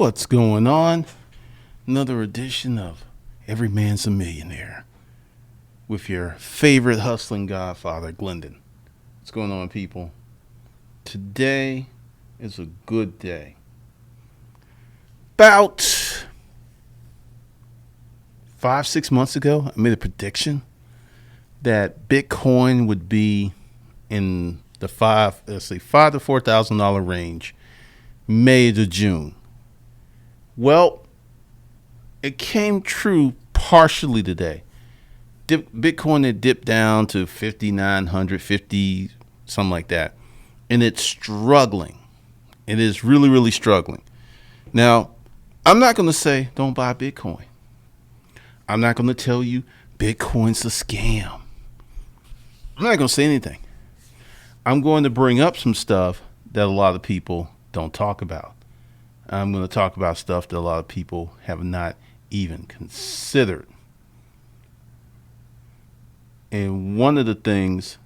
What's going on? Another edition of Every Man's a Millionaire with your favorite hustling godfather, Glendon. What's going on, people? Today is a good day. About 5-6 months ago, I made a prediction that Bitcoin would be in the $5,000 to $4,000 range, May to June. Well, it came true partially today. Bitcoin had dipped down to 5,900, 50, something like that. And it's struggling. It is really, really struggling. Now, I'm not going to say don't buy Bitcoin. I'm not going to tell you Bitcoin's a scam. I'm not going to say anything. I'm going to bring up some stuff that a lot of people don't talk about. I'm going to talk about stuff that a lot of people have not even considered. And one of the things,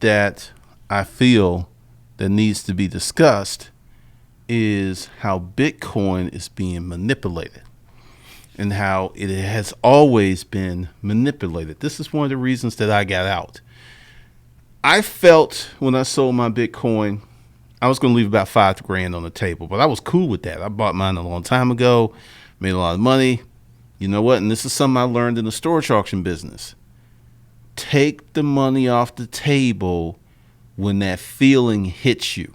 that I feel that needs to be discussed is how Bitcoin is being manipulated and how it has always been manipulated. This is one of the reasons that I got out. I felt when I sold my Bitcoin, I was going to leave about $5,000 on the table, but I was cool with that. I bought mine a long time ago, made a lot of money. You know what? And this is something I learned in the storage auction business. Take the money off the table when that feeling hits you.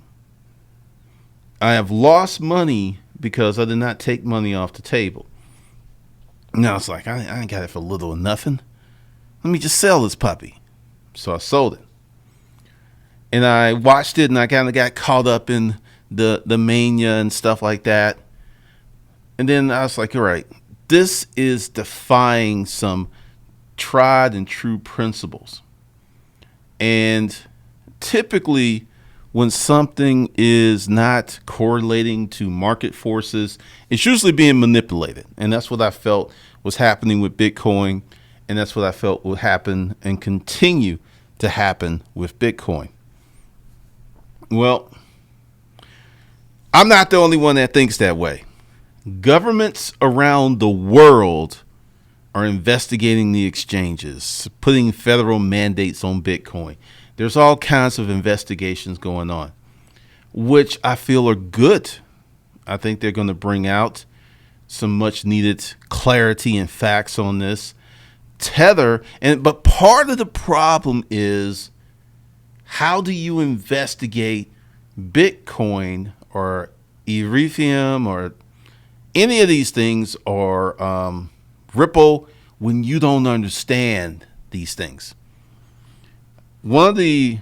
I have lost money because I did not take money off the table. Now it's like, I ain't got it for little or nothing. Let me just sell this puppy. So I sold it. And I watched it and I kind of got caught up in the mania and stuff like that. And then I was like, all right, this is defying some tried and true principles. And typically when something is not correlating to market forces, it's usually being manipulated. And that's what I felt was happening with Bitcoin. And that's what I felt will happen and continue to happen with Bitcoin. Well, I'm not the only one that thinks that way. Governments around the world are investigating the exchanges, putting federal mandates on Bitcoin. There's all kinds of investigations going on, which I feel are good. I think they're going to bring out some much needed clarity and facts on this. But part of the problem is, how do you investigate Bitcoin or Ethereum or any of these things or Ripple when you don't understand these things? One of the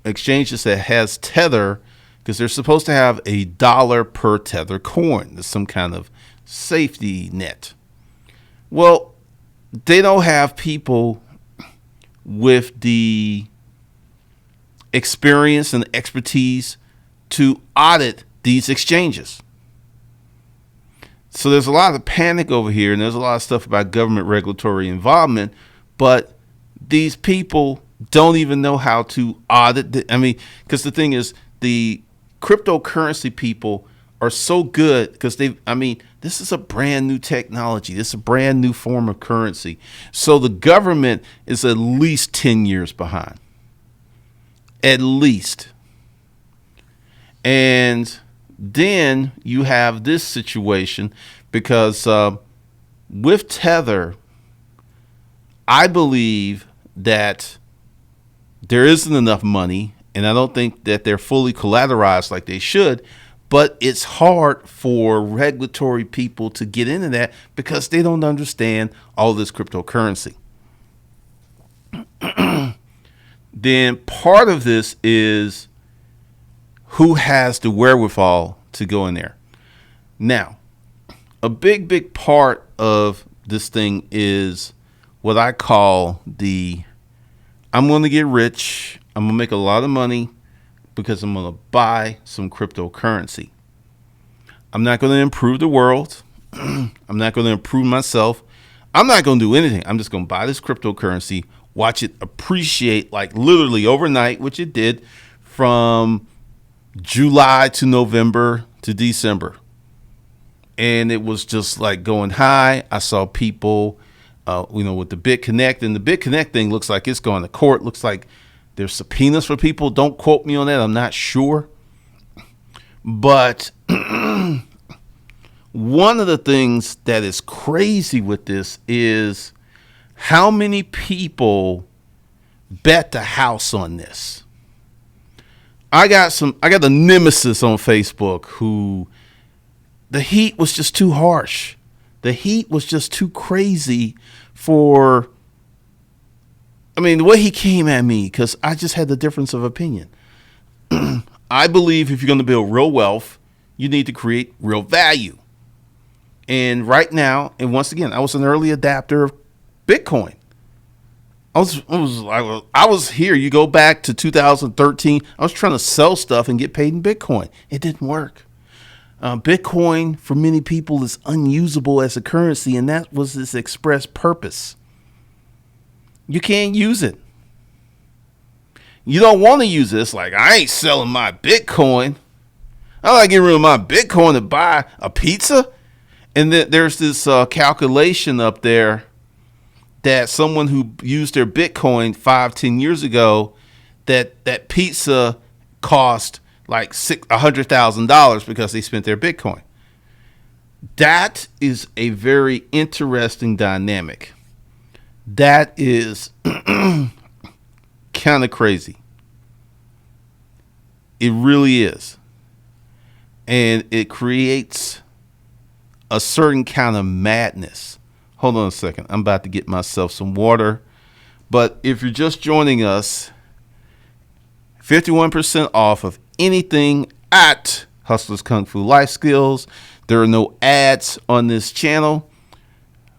exchanges that has Tether, because they're supposed to have $1 per Tether coin. There's some kind of safety net. Well, they don't have people with the experience and expertise to audit these exchanges. So there's a lot of panic over here, and there's a lot of stuff about government regulatory involvement, but these people don't even know how to audit. Because the thing is, the cryptocurrency people are so good because this is a brand new technology. This is a brand new form of currency. So the government is at least 10 years behind. At least. And then you have this situation because with Tether, I believe that there isn't enough money, and I don't think that they're fully collateralized like they should, but it's hard for regulatory people to get into that because they don't understand all this cryptocurrency. Then part of this is who has the wherewithal to go in there. Now, a big part of this thing is what I call I'm going to get rich. I'm going to make a lot of money because I'm going to buy some cryptocurrency. I'm not going to improve the world. I'm not going to improve myself. I'm not going to do anything. I'm just going to buy this cryptocurrency, watch it appreciate like literally overnight, which it did from July to November to December. And it was just like going high. I saw people, with the BitConnect, and the BitConnect thing looks like it's going to court. Looks like there's subpoenas for people. Don't quote me on that. I'm not sure. But one of the things that is crazy with this is how many people bet the house on this. I got a nemesis on Facebook who the heat was just too harsh. The heat was just too crazy for, the way he came at me, because I just had the difference of opinion. I believe if you're going to build real wealth, you need to create real value. And right now, and once again, I was an early adapter of Bitcoin. I was here. You go back to 2013. I was trying to sell stuff and get paid in Bitcoin. It didn't work. Bitcoin, for many people, is unusable as a currency, and that was its express purpose. You can't use it. You don't want to use it. It's like, I ain't selling my Bitcoin. I like getting rid of my Bitcoin to buy a pizza. And then there's this calculation up there that someone who used their Bitcoin 5-10 years ago, that pizza cost like $100,000 because they spent their Bitcoin. That is a very interesting dynamic. That is kind of crazy. It really is. And it creates a certain kind of madness. Hold on a second. I'm about to get myself some water. But if you're just joining us, 51% off of anything at Hustlers Kung Fu Life Skills. There are no ads on this channel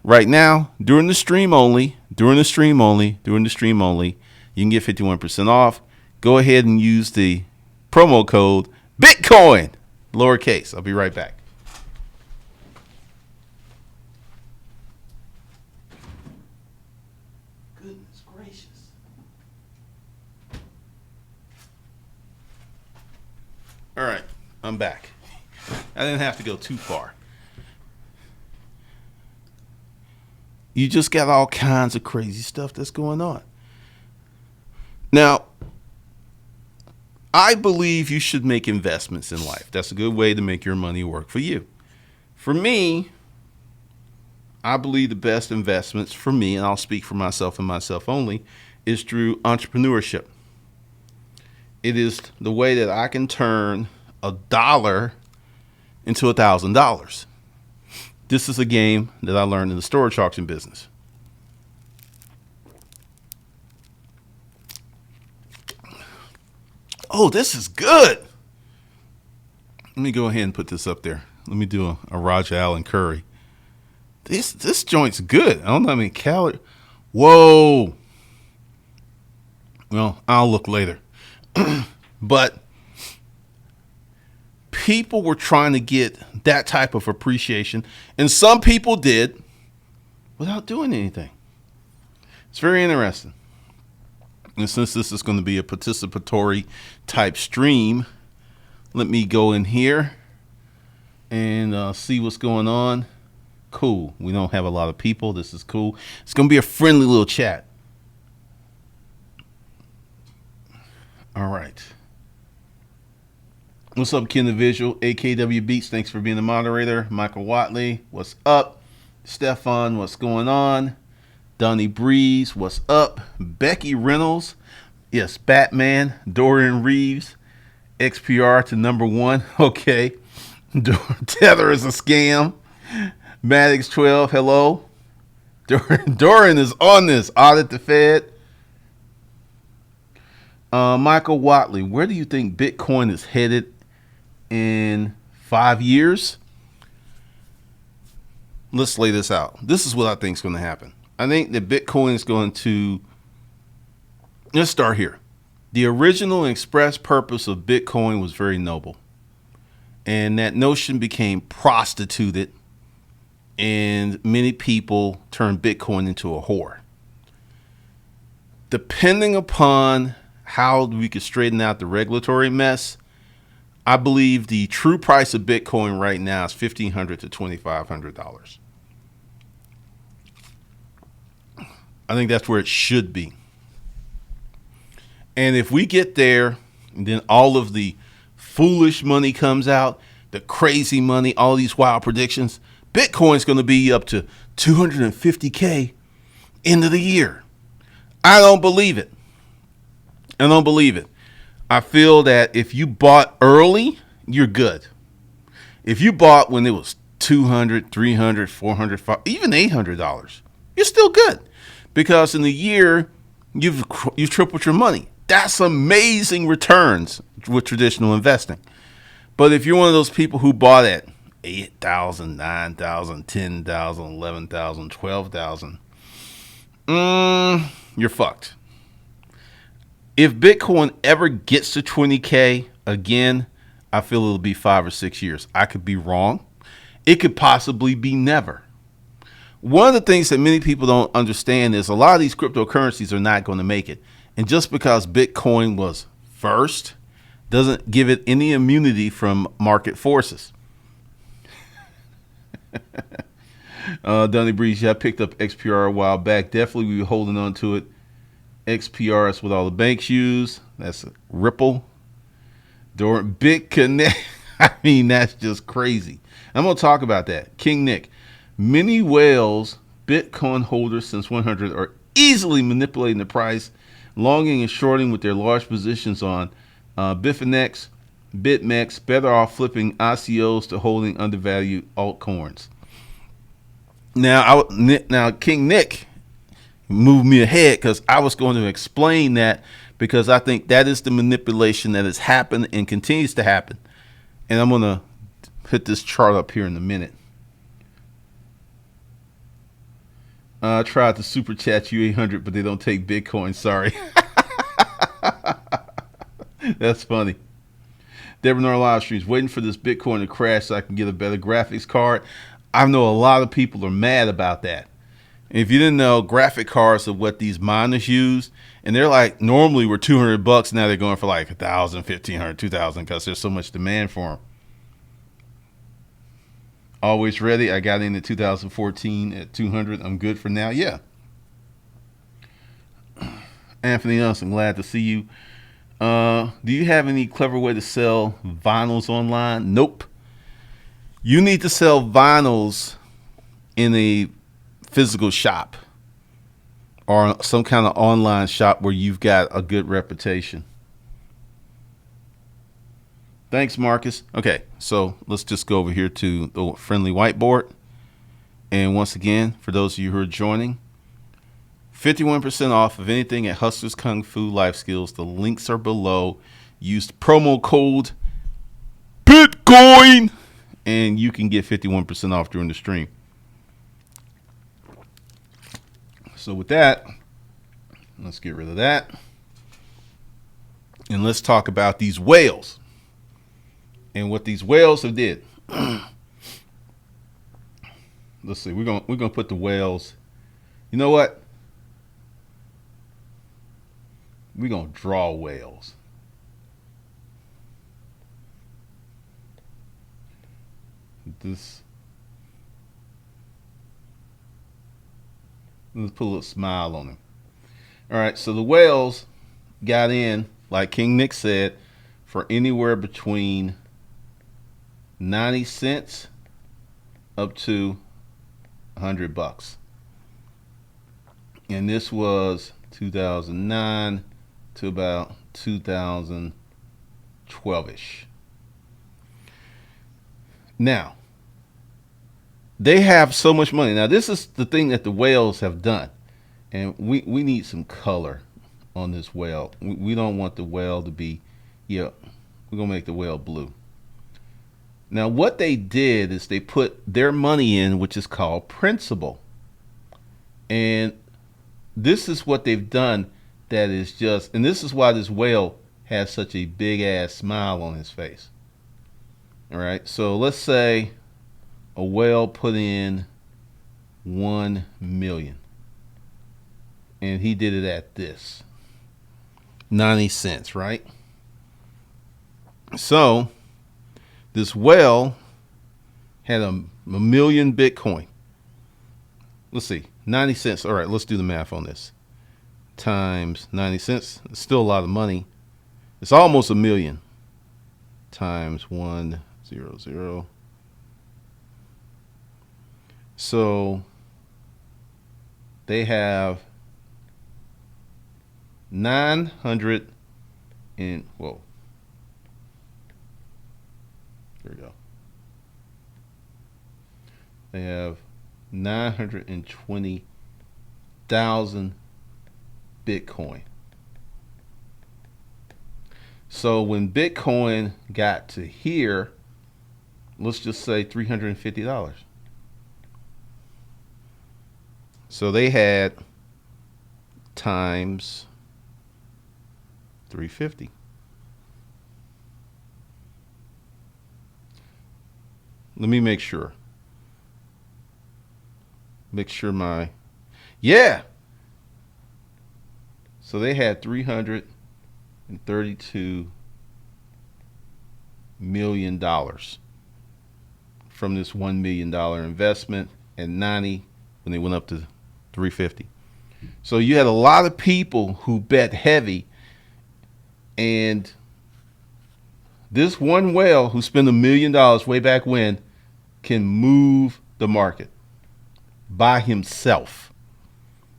right now. During the stream only, you can get 51% off. Go ahead and use the promo code Bitcoin, lowercase. I'll be right back. Goodness gracious. All right, I'm back. I didn't have to go too far. You just got all kinds of crazy stuff that's going on. Now, I believe you should make investments in life. That's a good way to make your money work for you. For me, I believe the best investments for me, and I'll speak for myself and myself only, is through entrepreneurship. It is the way that I can turn $1 into $1,000. This is a game that I learned in the storage auction business. Oh, this is good. Let me go ahead and put this up there. Let me do a Raja Allen Curry. This joint's good. I don't know how many calories. Whoa. Well, I'll look later. But people were trying to get that type of appreciation, and some people did without doing anything. It's very interesting. And since this is going to be a participatory type stream, let me go in here and see what's going on. Cool. We don't have a lot of people. This is cool. It's going to be a friendly little chat. All right. What's up, Ken the Visual? AKW Beats, thanks for being the moderator. Michael Watley, what's up? Stefan, what's going on? Donnie Breeze, what's up? Becky Reynolds, yes, Batman. Dorian Reeves, XPR to #1. Okay. Tether is a scam. Maddox 12, hello. Dorian is on this. Audit the Fed. Michael Watley, where do you think Bitcoin is headed in 5 years? Let's lay this out. This is what I think is going to happen. I think that Bitcoin is going to, let's start here. The original and express purpose of Bitcoin was very noble. And that notion became prostituted, and many people turned Bitcoin into a whore. Depending upon how we could straighten out the regulatory mess, I believe the true price of Bitcoin right now is $1,500 to $2,500. I think that's where it should be. And if we get there, and then all of the foolish money comes out, the crazy money, all these wild predictions, Bitcoin's going to be up to 250K end of the year. I don't believe it. I don't believe it. I feel that if you bought early, you're good. If you bought when it was $200, $300, $400, even $800, you're still good. Because in the year, you've tripled your money. That's amazing returns with traditional investing. But if you're one of those people who bought at 8,000, 9,000, 10,000, 11,000, 12,000, you're fucked. If Bitcoin ever gets to 20K again, I feel it'll be 5 or 6 years. I could be wrong. It could possibly be never. One of the things that many people don't understand is a lot of these cryptocurrencies are not going to make it. And just because Bitcoin was first doesn't give it any immunity from market forces. Dunny Breeze, I picked up XPR a while back. Definitely we were holding on to it. XPR is what all the banks use. That's Ripple. BitConnect. I mean, that's just crazy. I'm going to talk about that. King Nick. Many whales, Bitcoin holders since 100, are easily manipulating the price, longing and shorting with their large positions on Bitfinex, BitMEX, better off flipping ICOs to holding undervalued altcoins. Now, King Nick moved me ahead because I was going to explain that, because I think that is the manipulation that has happened and continues to happen. And I'm going to put this chart up here in a minute. I tried to super chat you 800, but they don't take Bitcoin. Sorry. That's funny. Deborah Nor live streams, waiting for this Bitcoin to crash so I can get a better graphics card. I know a lot of people are mad about that. If you didn't know, graphic cards are what these miners use, and they're like, normally were $200. Now they're going for like 1,000, 1,500, 2,000 because there's so much demand for them. Always ready. I got in 2014 at 200. I'm good for now. Yeah. Anthony Nelson, glad to see you. Do you have any clever way to sell vinyls online? Nope. You need to sell vinyls in a physical shop or some kind of online shop where you've got a good reputation. Thanks, Marcus. Okay, so let's just go over here to the friendly whiteboard. And once again, for those of you who are joining, 51% off of anything at Hustlers Kung Fu Life Skills. The links are below. Use promo code Bitcoin and you can get 51% off during the stream. So with that, let's get rid of that. And let's talk about these whales and what these whales have did. Let's see. We're gonna put the whales. You know what? We're gonna draw whales. Let's put a little smile on him. All right, so the whales got in, like King Nick said, for anywhere between 90 cents up to $100. And this was 2009 to about 2012-ish. Now, they have so much money. Now, this is the thing that the whales have done. And we need some color on this whale. We don't want the whale to be, we're going to make the whale blue. Now, what they did is they put their money in, which is called principal. And this is what they've done that is just, and this is why this whale has such a big ass smile on his face. All right, so let's say a whale put in 1 million. And he did it at this 90 cents, right? So this whale had a million Bitcoin. Let's see, 90 cents. All right, let's do the math on this. Times 90 cents. It's still a lot of money. It's almost a million. Times 100. So they have 900 and whoa. There we go. They have 920,000 Bitcoin. So when Bitcoin got to here, let's just say $350. So they had times 350. Let me make sure. Yeah. So they had $332 million from this $1 million investment, and 90 when they went up to 350. So you had a lot of people who bet heavy, and this one whale who spent $1 million way back when can move the market by himself.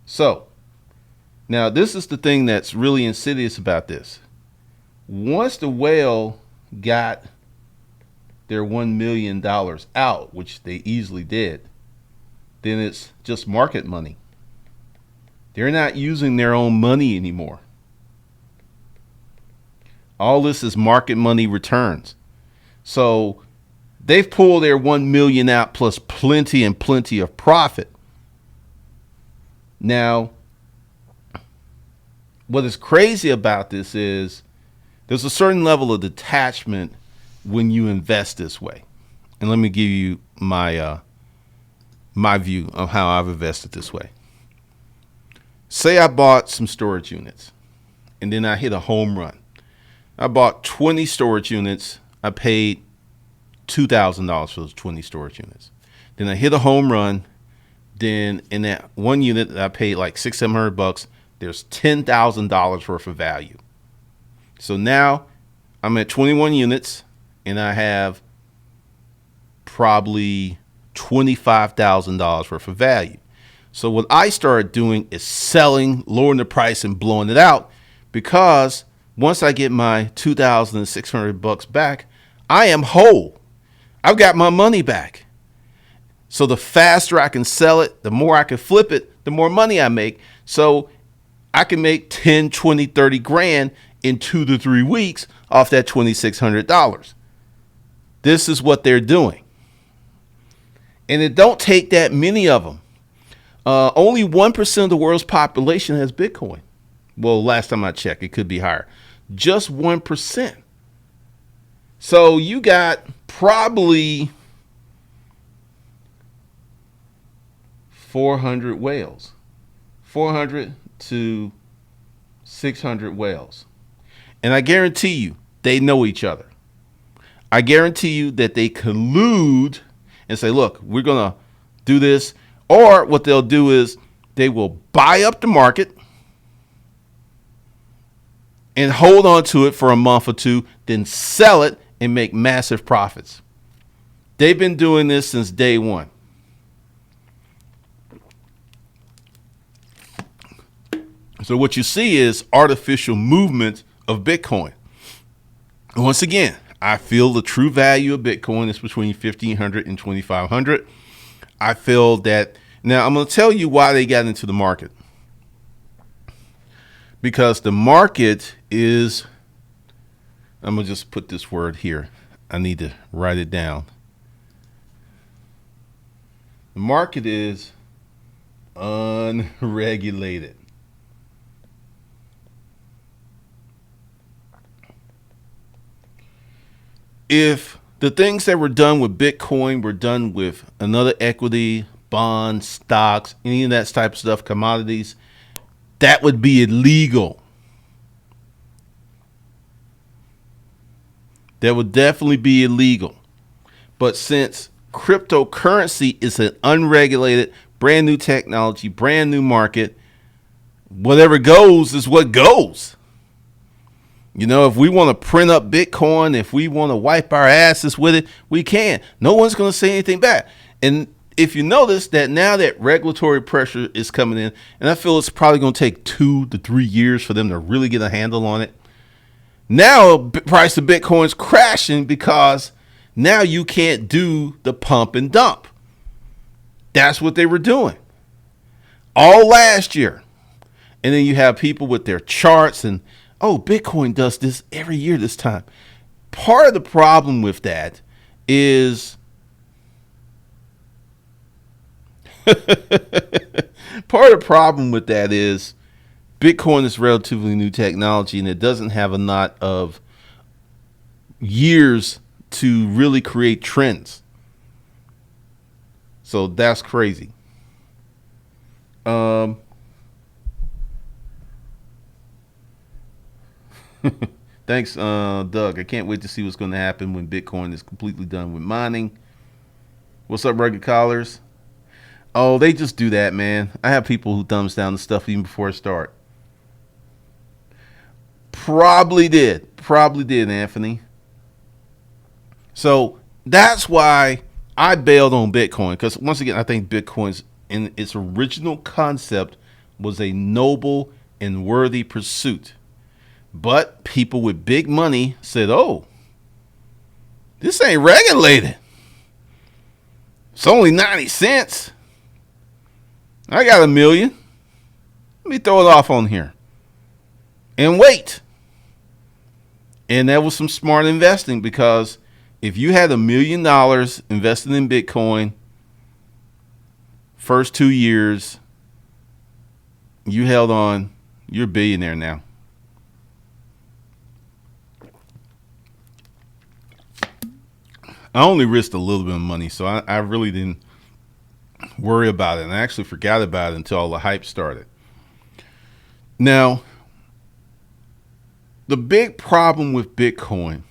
So now this is the thing that's really insidious about this. Once the whale got their $1 million out, which they easily did, then it's just market money. They're not using their own money anymore. All this is market money returns. So they've pulled their 1 million out plus plenty of profit. Now, what is crazy about this is there's a certain level of detachment when you invest this way. And let me give you my view of how I've invested this way. Say I bought some storage units and then I hit a home run. I bought 20 storage units. I paid $2,000 for those 20 storage units. Then I hit a home run. Then in that one unit that I paid like $600-700, there's $10,000 worth of value. So now I'm at 21 units and I have probably $25,000 worth of value. So what I started doing is selling, lowering the price and blowing it out, because once I get my $2,600 back, I am whole. I've got my money back. So the faster I can sell it, the more I can flip it, the more money I make. So I can make 10, 20, 30 grand in 2 to 3 weeks off that $2,600. This is what they're doing. And it don't take that many of them. Only 1% of the world's population has Bitcoin. Well, last time I checked, it could be higher. Just 1%. So you got probably 400 whales, 400 to 600 whales. And I guarantee you, they know each other. I guarantee you that they collude and say, look, we're going to do this. Or what they'll do is they will buy up the market and hold on to it for a month or two, then sell it and make massive profits. They've been doing this since day one. So what you see is artificial movement of Bitcoin. Once again, I feel the true value of Bitcoin is between 1,500 and 2,500. I feel that now I'm going to tell you why they got into the market. Because the market is, I'm going to just put this word here. I need to write it down. The market is unregulated. If the things that were done with Bitcoin were done with another equity, bonds, stocks, any of that type of stuff, commodities, that would be illegal. That would definitely be illegal. But since cryptocurrency is an unregulated, brand new technology, brand new market, whatever goes is what goes. You know, if we want to print up Bitcoin, if we want to wipe our asses with it, we can. No one's going to say anything back. And if you notice that now that regulatory pressure is coming in, and I feel it's probably going to take 2 to 3 years for them to really get a handle on it. Now, price of Bitcoin's crashing because now you can't do the pump and dump. That's what they were doing all last year. And then you have people with their charts and, oh, Bitcoin does this every year this time. Part of the problem with that is Bitcoin is relatively new technology and it doesn't have a lot of years to really create trends. So that's crazy. Thanks, Doug. I can't wait to see what's going to happen when Bitcoin is completely done with mining. What's up, Rugged Collars? Oh, they just do that, man. I have people who thumbs down the stuff even before I start. Probably did, Anthony. So that's why I bailed on Bitcoin, because once again, I think Bitcoin's in its original concept was a noble and worthy pursuit. But people with big money said, oh, this ain't regulated. It's only 90 cents. I got $1 million. Let me throw it off on here and wait. And that was some smart investing, because if you had $1 million invested in Bitcoin, first 2 years, you held on, you're a billionaire now. I only risked a little bit of money, so I really didn't worry about it. And I actually forgot about it until all the hype started. Now, the big problem with Bitcoin,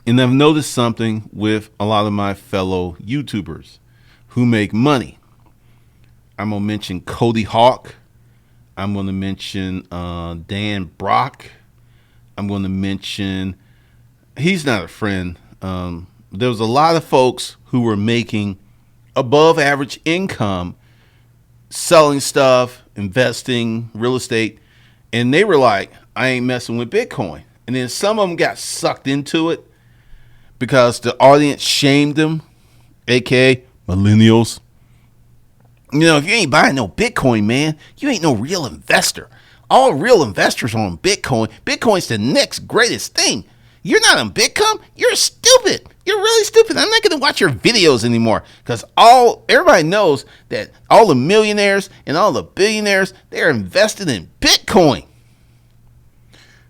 and I've noticed something with a lot of my fellow YouTubers who make money. I'm going to mention Cody Hawk. I'm going to mention Dan Brock. I'm going to mention, he's not a friend. There was a lot of folks who were making above average income selling stuff, investing, real estate, and they were like, I ain't messing with Bitcoin. And then some of them got sucked into it because the audience shamed them, aka millennials. You know, if you ain't buying no Bitcoin, man, you ain't no real investor. All real investors are on Bitcoin. Bitcoin's the next greatest thing. You're not on Bitcoin. You're stupid. You're really stupid. I'm not going to watch your videos anymore, because everybody knows that all the millionaires and all the billionaires, they're invested in Bitcoin,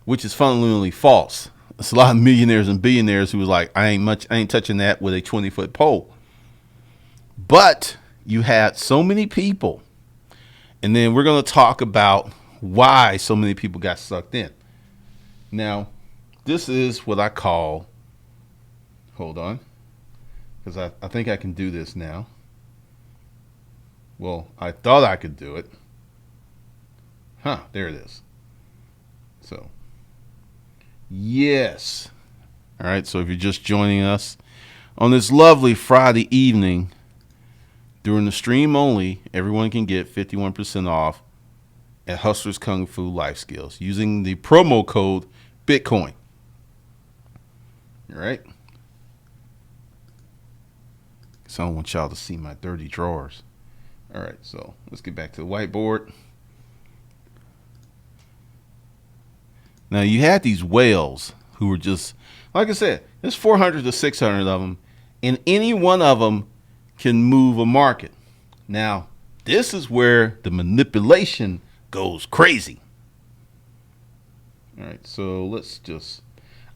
which is fundamentally false. There's a lot of millionaires and billionaires who was like, I ain't touching that with a 20-foot pole. But you had so many people, and then we're going to talk about why so many people got sucked in. Now, this is what I call, hold on, because I think I can do this now. Well, I thought I could do it. There it is. So, yes. All right, so if you're just joining us on this lovely Friday evening, during the stream only, everyone can get 51% off at Hustlers Kung Fu Life Skills using the promo code Bitcoin. All right. So I don't want y'all to see my dirty drawers. All right, so let's get back to the whiteboard. Now, you had these whales who were just, like I said, there's 400 to 600 of them, and any one of them can move a market. Now, this is where the manipulation goes crazy. All right, so let's just,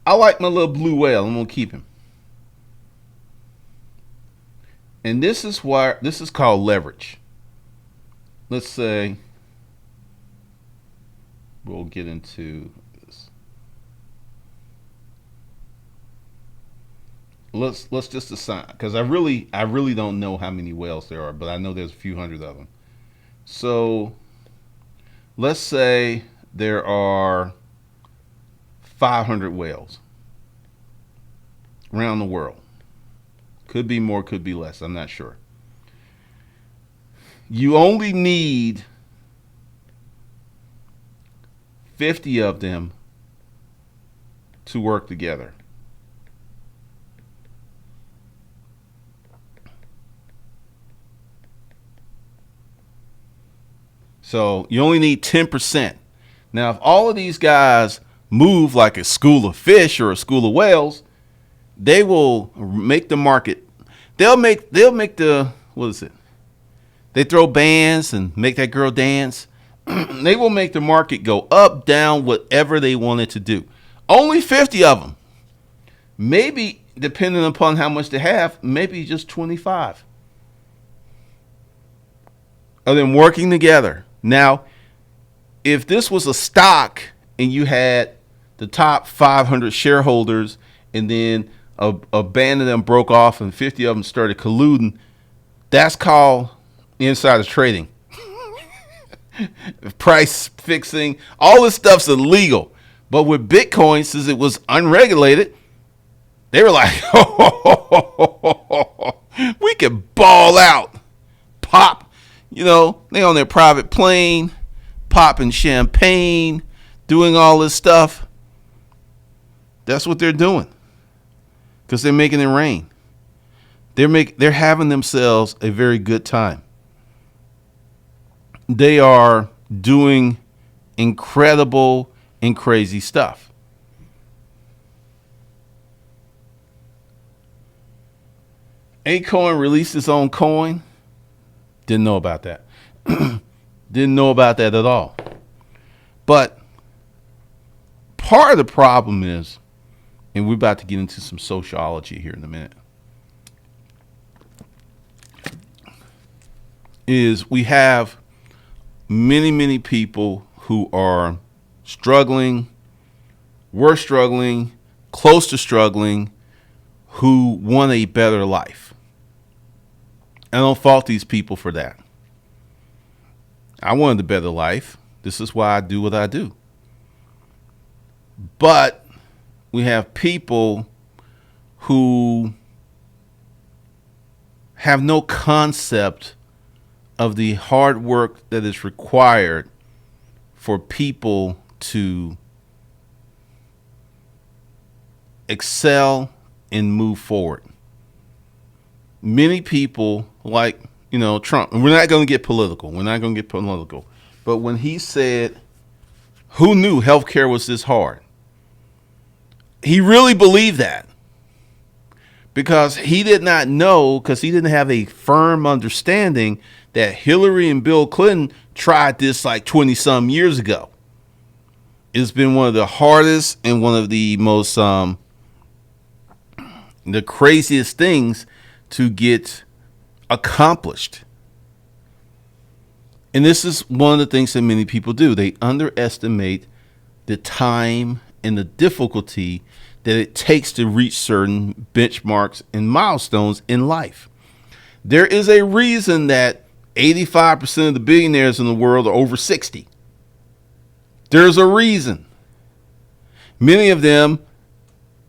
I like my little blue whale. I'm going to keep him. And this is called leverage. Let's say we'll get into this. let's just assign, because I really don't know how many whales there are, but I know there's a few hundred of them. So let's say there are 500 whales around the world. Could be more, could be less. I'm not sure. You only need 50 of them to work together. So you only need 10%. Now, if all of these guys move like a school of fish or a school of whales, they will make the market. They'll make the, what is it? They throw bands and make that girl dance. They will make the market go up, down, whatever they want it to do. Only 50 of them. Maybe, depending upon how much they have, maybe just 25 of them working together. Now, if this was a stock and you had the top 500 shareholders and then a band of them broke off and 50 of them started colluding, that's called insider trading. Price fixing, all this stuff's illegal. But with Bitcoin, since it was unregulated, they were like, we could ball out, pop. You know, they on their private plane, popping champagne, doing all this stuff. That's what they're doing, because they're making it rain. They're having themselves a very good time. They are doing incredible and crazy stuff. Acorn released its own coin. Didn't know about that. Didn't know about that at all. But part of the problem is, and we're about to get into some sociology here in a minute, is we have many people who are struggling, were struggling, close to struggling, who want a better life. I don't fault these people for that. I wanted a better life. This is why I do what I do. But we have people who have no concept of the hard work that is required for people to excel and move forward. Many people, like, Trump, and we're not going to get political. But when he said, who knew healthcare was this hard? He really believed that, because he did not know, because he didn't have a firm understanding that Hillary and Bill Clinton tried this like 20 some years ago. It's been one of the hardest and one of the most, the craziest things to get accomplished. And this is one of the things that many people do. They underestimate the time and the difficulty that it takes to reach certain benchmarks and milestones in life. There is a reason that 85% of the billionaires in the world are over 60. There's a reason. Many of them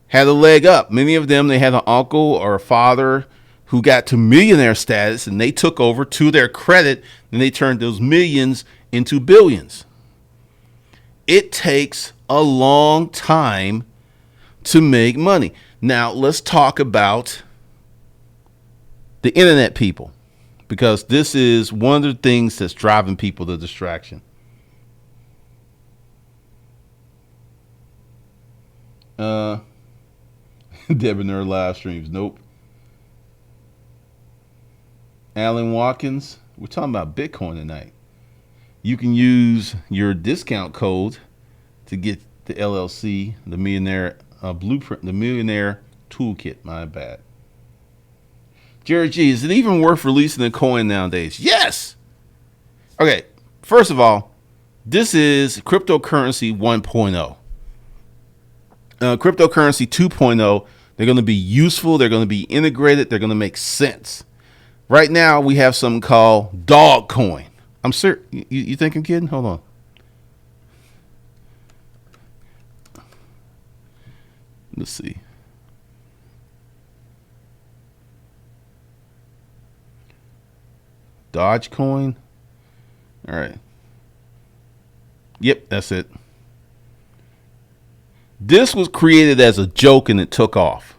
had a leg up. Many of them, they had an uncle or a father who got to millionaire status, and they took over to their credit, and they turned those millions into billions. It takes a long time to make money. Now, let's talk about the internet people, because this is one of the things that's driving people to distraction. Debonair live streams. Nope. Alan Watkins. We're talking about Bitcoin tonight. You can use your discount code to get the LLC, the millionaire blueprint, the millionaire toolkit. My bad. Jared G, is it even worth releasing a coin nowadays? Yes. Okay. First of all, this is cryptocurrency 1.0. Cryptocurrency 2.0 They're going to be useful. They're going to be integrated. They're going to make sense. Right now, we have something called dog coin. I'm serious. You think I'm kidding? Hold on. Let's see. Dogecoin. All right. Yep, that's it. This was created as a joke and it took off.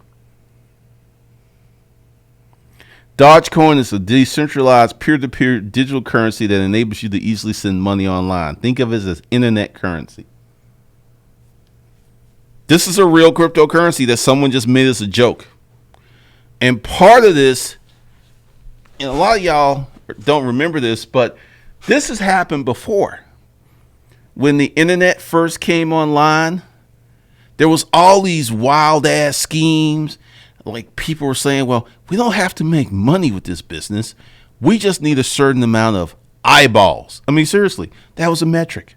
Dogecoin is a decentralized peer-to-peer digital currency that enables you to easily send money online. Think of it as internet currency. This is a real cryptocurrency that someone just made as a joke. And part of this, and a lot of y'all don't remember this, but this has happened before. When the internet first came online, there was all these wild ass schemes. Like people were saying, well, we don't have to make money with this business. We just need a certain amount of eyeballs. I mean, seriously, that was a metric.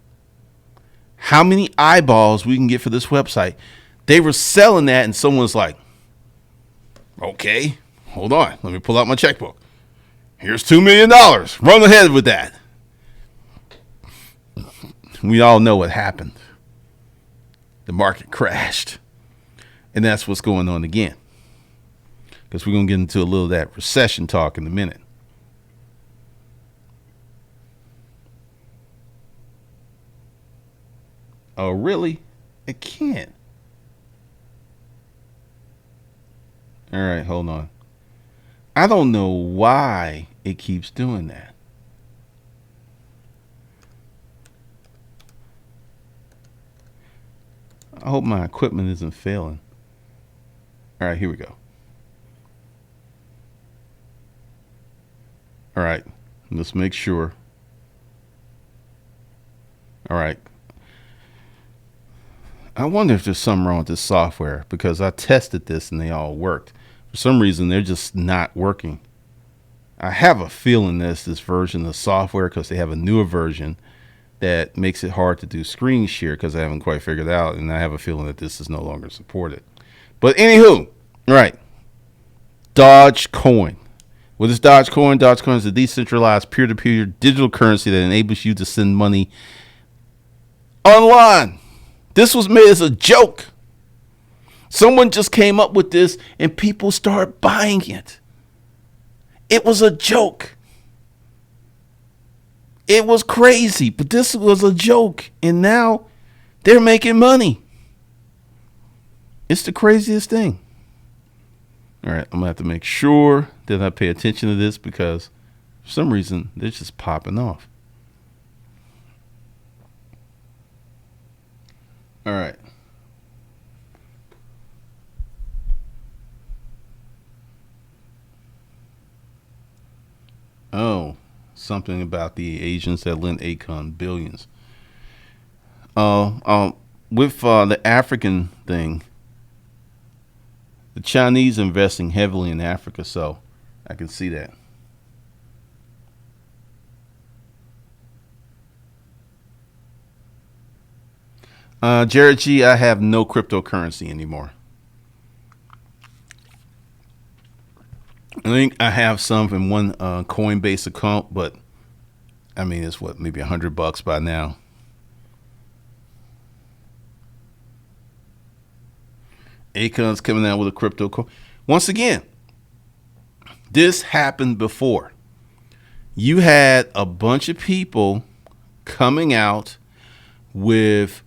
How many eyeballs we can get for this website? They were selling that, and someone's like, okay, hold on. Let me pull out my checkbook. Here's $2 million. Run ahead with that. We all know what happened. The market crashed. And that's what's going on again. Because we're going to get into a little of that recession talk in a minute. Oh, really? It can't. All right, hold on. I don't know why it keeps doing that. I hope my equipment isn't failing. All right, here we go. All right, let's make sure. All right. I wonder if there's something wrong with this software because I tested this and they all worked. For some reason, they're just not working. I have a feeling this version of software because they have a newer version that makes it hard to do screen share because I haven't quite figured it out. And I have a feeling that this is no longer supported. But anywho, all right. Dogecoin. What is Dogecoin? Dogecoin is a decentralized peer-to-peer digital currency that enables you to send money online. This was made as a joke. Someone just came up with this and people started buying it. It was a joke. It was crazy, but this was a joke. And now they're making money. It's the craziest thing. All right, I'm going to have to make sure that I pay attention to this because for some reason they're just popping off. All right. Oh, something about the Asians that lent Akon billions. With the African thing, the Chinese investing heavily in Africa, so I can see that. Jared G, I have no cryptocurrency anymore. I think I have some in one Coinbase account, but I mean, it's what, maybe $100 by now. Akon's coming out with a crypto coin. Once again, this happened before. You had a bunch of people coming out with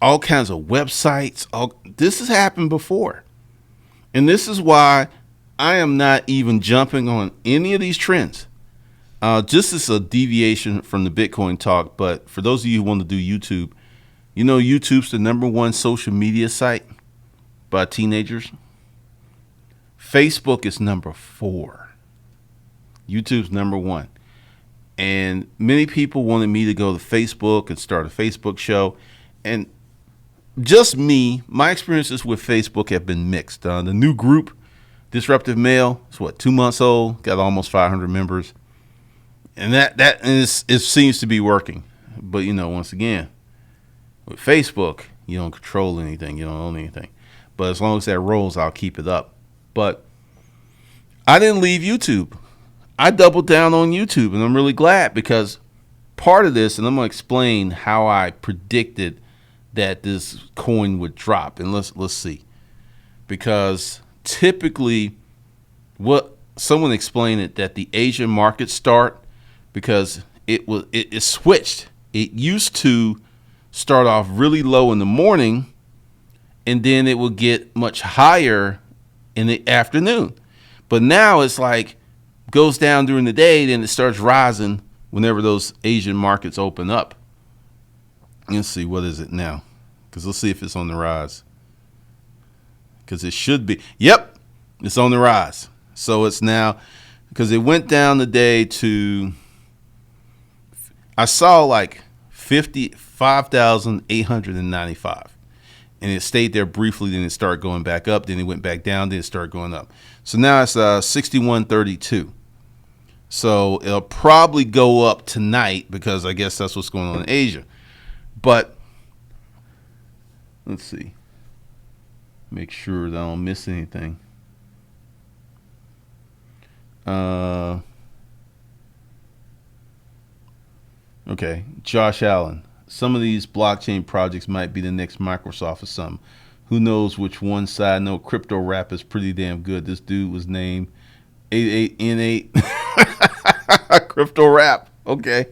all kinds of websites. This has happened before. And this is why I am not even jumping on any of these trends. Just as a deviation from the Bitcoin talk, but for those of you who want to do YouTube, you know YouTube's the #1 social media site by teenagers. Facebook is #4. YouTube's #1. And many people wanted me to go to Facebook and start a Facebook show. And just me, my experiences with Facebook have been mixed. The new group, Disruptive Male, is what, 2 months old, got almost 500 members. And it seems to be working. But, once again, with Facebook, you don't control anything. You don't own anything. But as long as that rolls, I'll keep it up. But I didn't leave YouTube. I doubled down on YouTube, and I'm really glad because part of this, and I'm going to explain how I predicted that this coin would drop. And let's see. Because typically what someone explained it that the Asian markets start because it switched. It used to start off really low in the morning, and then it would get much higher in the afternoon. But now it's like goes down during the day, then it starts rising whenever those Asian markets open up. Let's see, what is it now? Because let's see if it's on the rise. Because it should be. Yep, it's on the rise. So it's now, because it went down today to, I saw like 55,895. And it stayed there briefly, then it started going back up, then it went back down, then it started going up. So now it's 6132. So it'll probably go up tonight because I guess that's what's going on in Asia. But let's see. Make sure that I don't miss anything. Okay, Josh Allen. Some of these blockchain projects might be the next Microsoft or something. Who knows which one side? No, Crypto Rap is pretty damn good. This dude was named 88N8. Crypto Rap. Okay.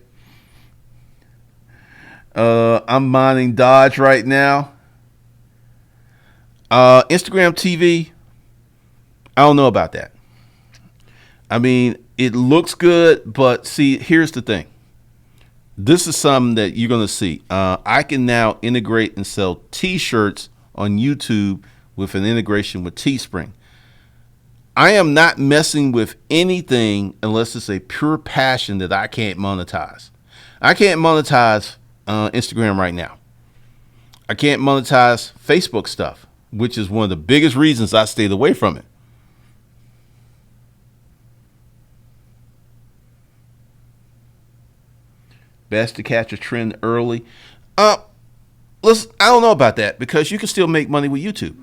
I'm mining Dodge right now. Instagram TV, I don't know about that. I mean, it looks good, but see, here's the thing. This is something that you're going to see. I can now integrate and sell T-shirts on YouTube with an integration with Teespring. I am not messing with anything unless it's a pure passion that I can't monetize. I can't monetize Instagram right now. I can't monetize Facebook stuff, which is one of the biggest reasons I stayed away from it. Best to catch a trend early. I don't know about that because you can still make money with YouTube.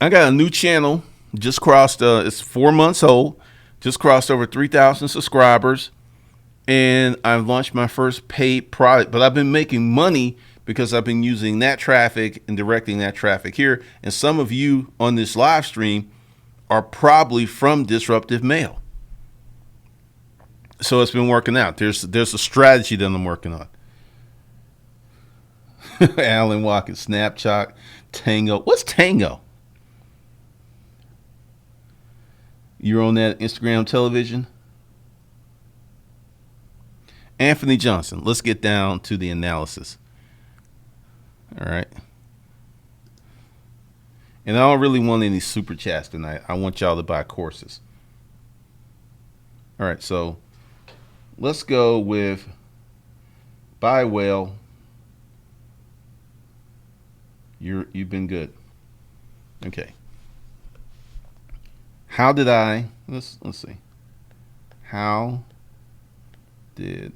I got a new channel, just crossed, it's 4 months old, just crossed over 3,000 subscribers, and I've launched my first paid product, but I've been making money because I've been using that traffic and directing that traffic here. And some of you on this live stream are probably from Disruptive Mail. So it's been working out. There's a strategy that I'm working on. Alan Watkins, Snapchat, Tango. What's Tango? You're on that Instagram television? Anthony Johnson. Let's get down to the analysis. All right. And I don't really want any super chats tonight. I want y'all to buy courses. All right, so let's go with buy whale. You've been good. Okay. How did I let's see. How did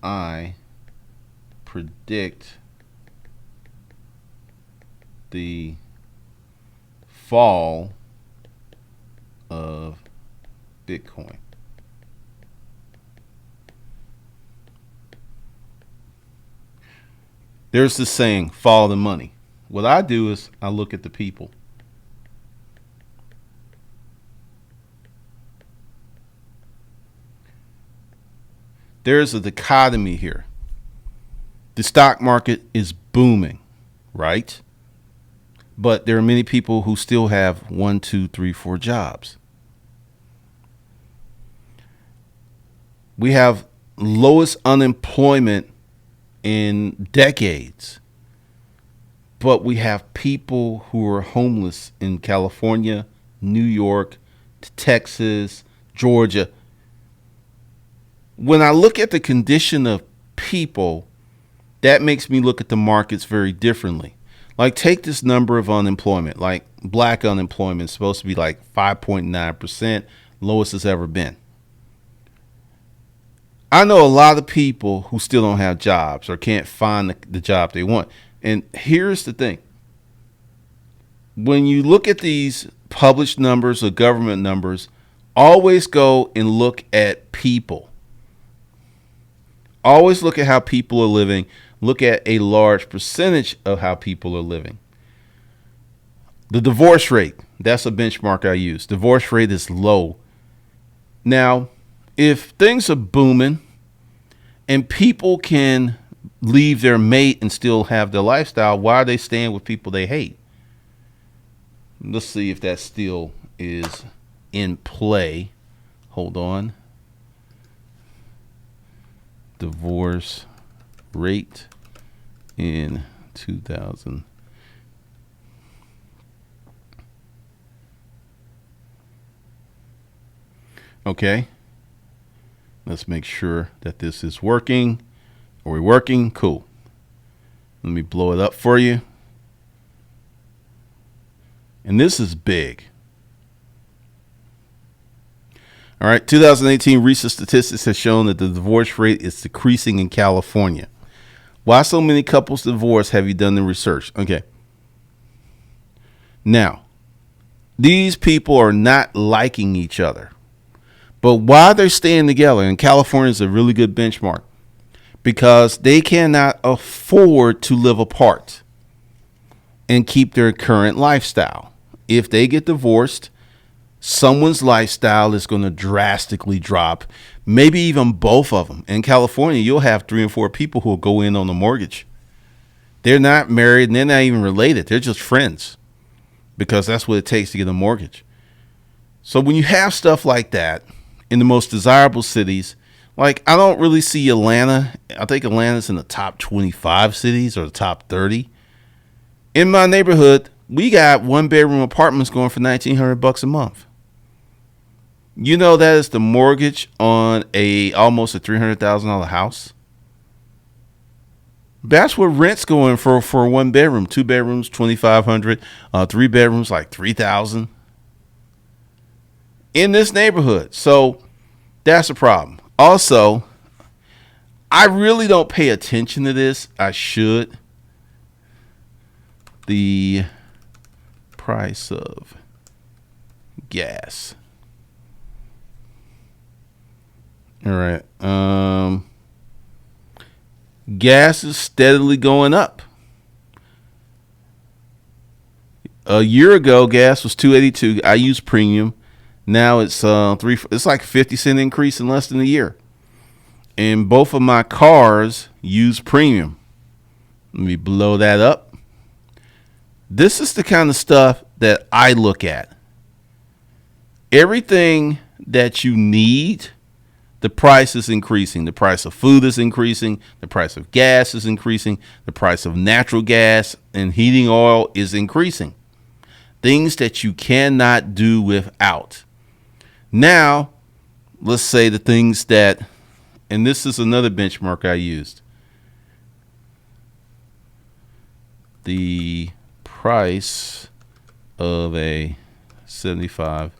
I predict the fall of Bitcoin? There's this saying, follow the money. What I do is I look at the people. There's a dichotomy here. The stock market is booming, right? But there are many people who still have 1, 2, 3, 4 jobs. We have lowest unemployment in decades, but we have people who are homeless in California, New York, Texas, Georgia. When I look at the condition of people, that makes me look at the markets very differently. Like, take this number of unemployment, like black unemployment is supposed to be like 5.9%, lowest it's ever been. I know a lot of people who still don't have jobs or can't find the job they want. And here's the thing. When you look at these published numbers or government numbers, always go and look at people. Always look at how people are living. Look at a large percentage of how people are living. The divorce rate, that's a benchmark I use. Divorce rate is low. Now, if things are booming and people can leave their mate and still have their lifestyle, why are they staying with people they hate? Let's see if that still is in play. Hold on. Divorce rate in 2000. Okay. Let's make sure that this is working. Are we working? Cool. Let me blow it up for you. And this is big. All right, 2018 recent statistics have shown that the divorce rate is decreasing in California. Why so many couples divorce? Have you done the research? Okay. Now, these people are not liking each other. But why they're staying together, and California is a really good benchmark, because they cannot afford to live apart and keep their current lifestyle. If they get divorced, someone's lifestyle is going to drastically drop, maybe even both of them. In California, you'll have 3 and 4 people who will go in on the mortgage. They're not married and they're not even related. They're just friends, because that's what it takes to get a mortgage. So when you have stuff like that in the most desirable cities, like I don't really see Atlanta. I think Atlanta's in the top 25 cities or the top 30. In my neighborhood, we got 1-bedroom apartments going for $1,900 a month. You know that is the mortgage on almost a $300,000 house. That's what rent's going for a 1-bedroom. 2 bedrooms, $2,500. 3 bedrooms, like $3,000 in this neighborhood. So that's a problem. Also, I really don't pay attention to this. I should. The price of gas. All right. Gas is steadily going up. A year ago, gas was $2.82. I use premium. Now it's it's like 50-cent increase in less than a year. And both of my cars use premium. Let me blow that up. This is the kind of stuff that I look at. Everything that you need, the price is increasing. The price of food is increasing. The price of gas is increasing. The price of natural gas and heating oil is increasing. Things that you cannot do without. Now, let's say the things that, and this is another benchmark I used. The price of a 75-inch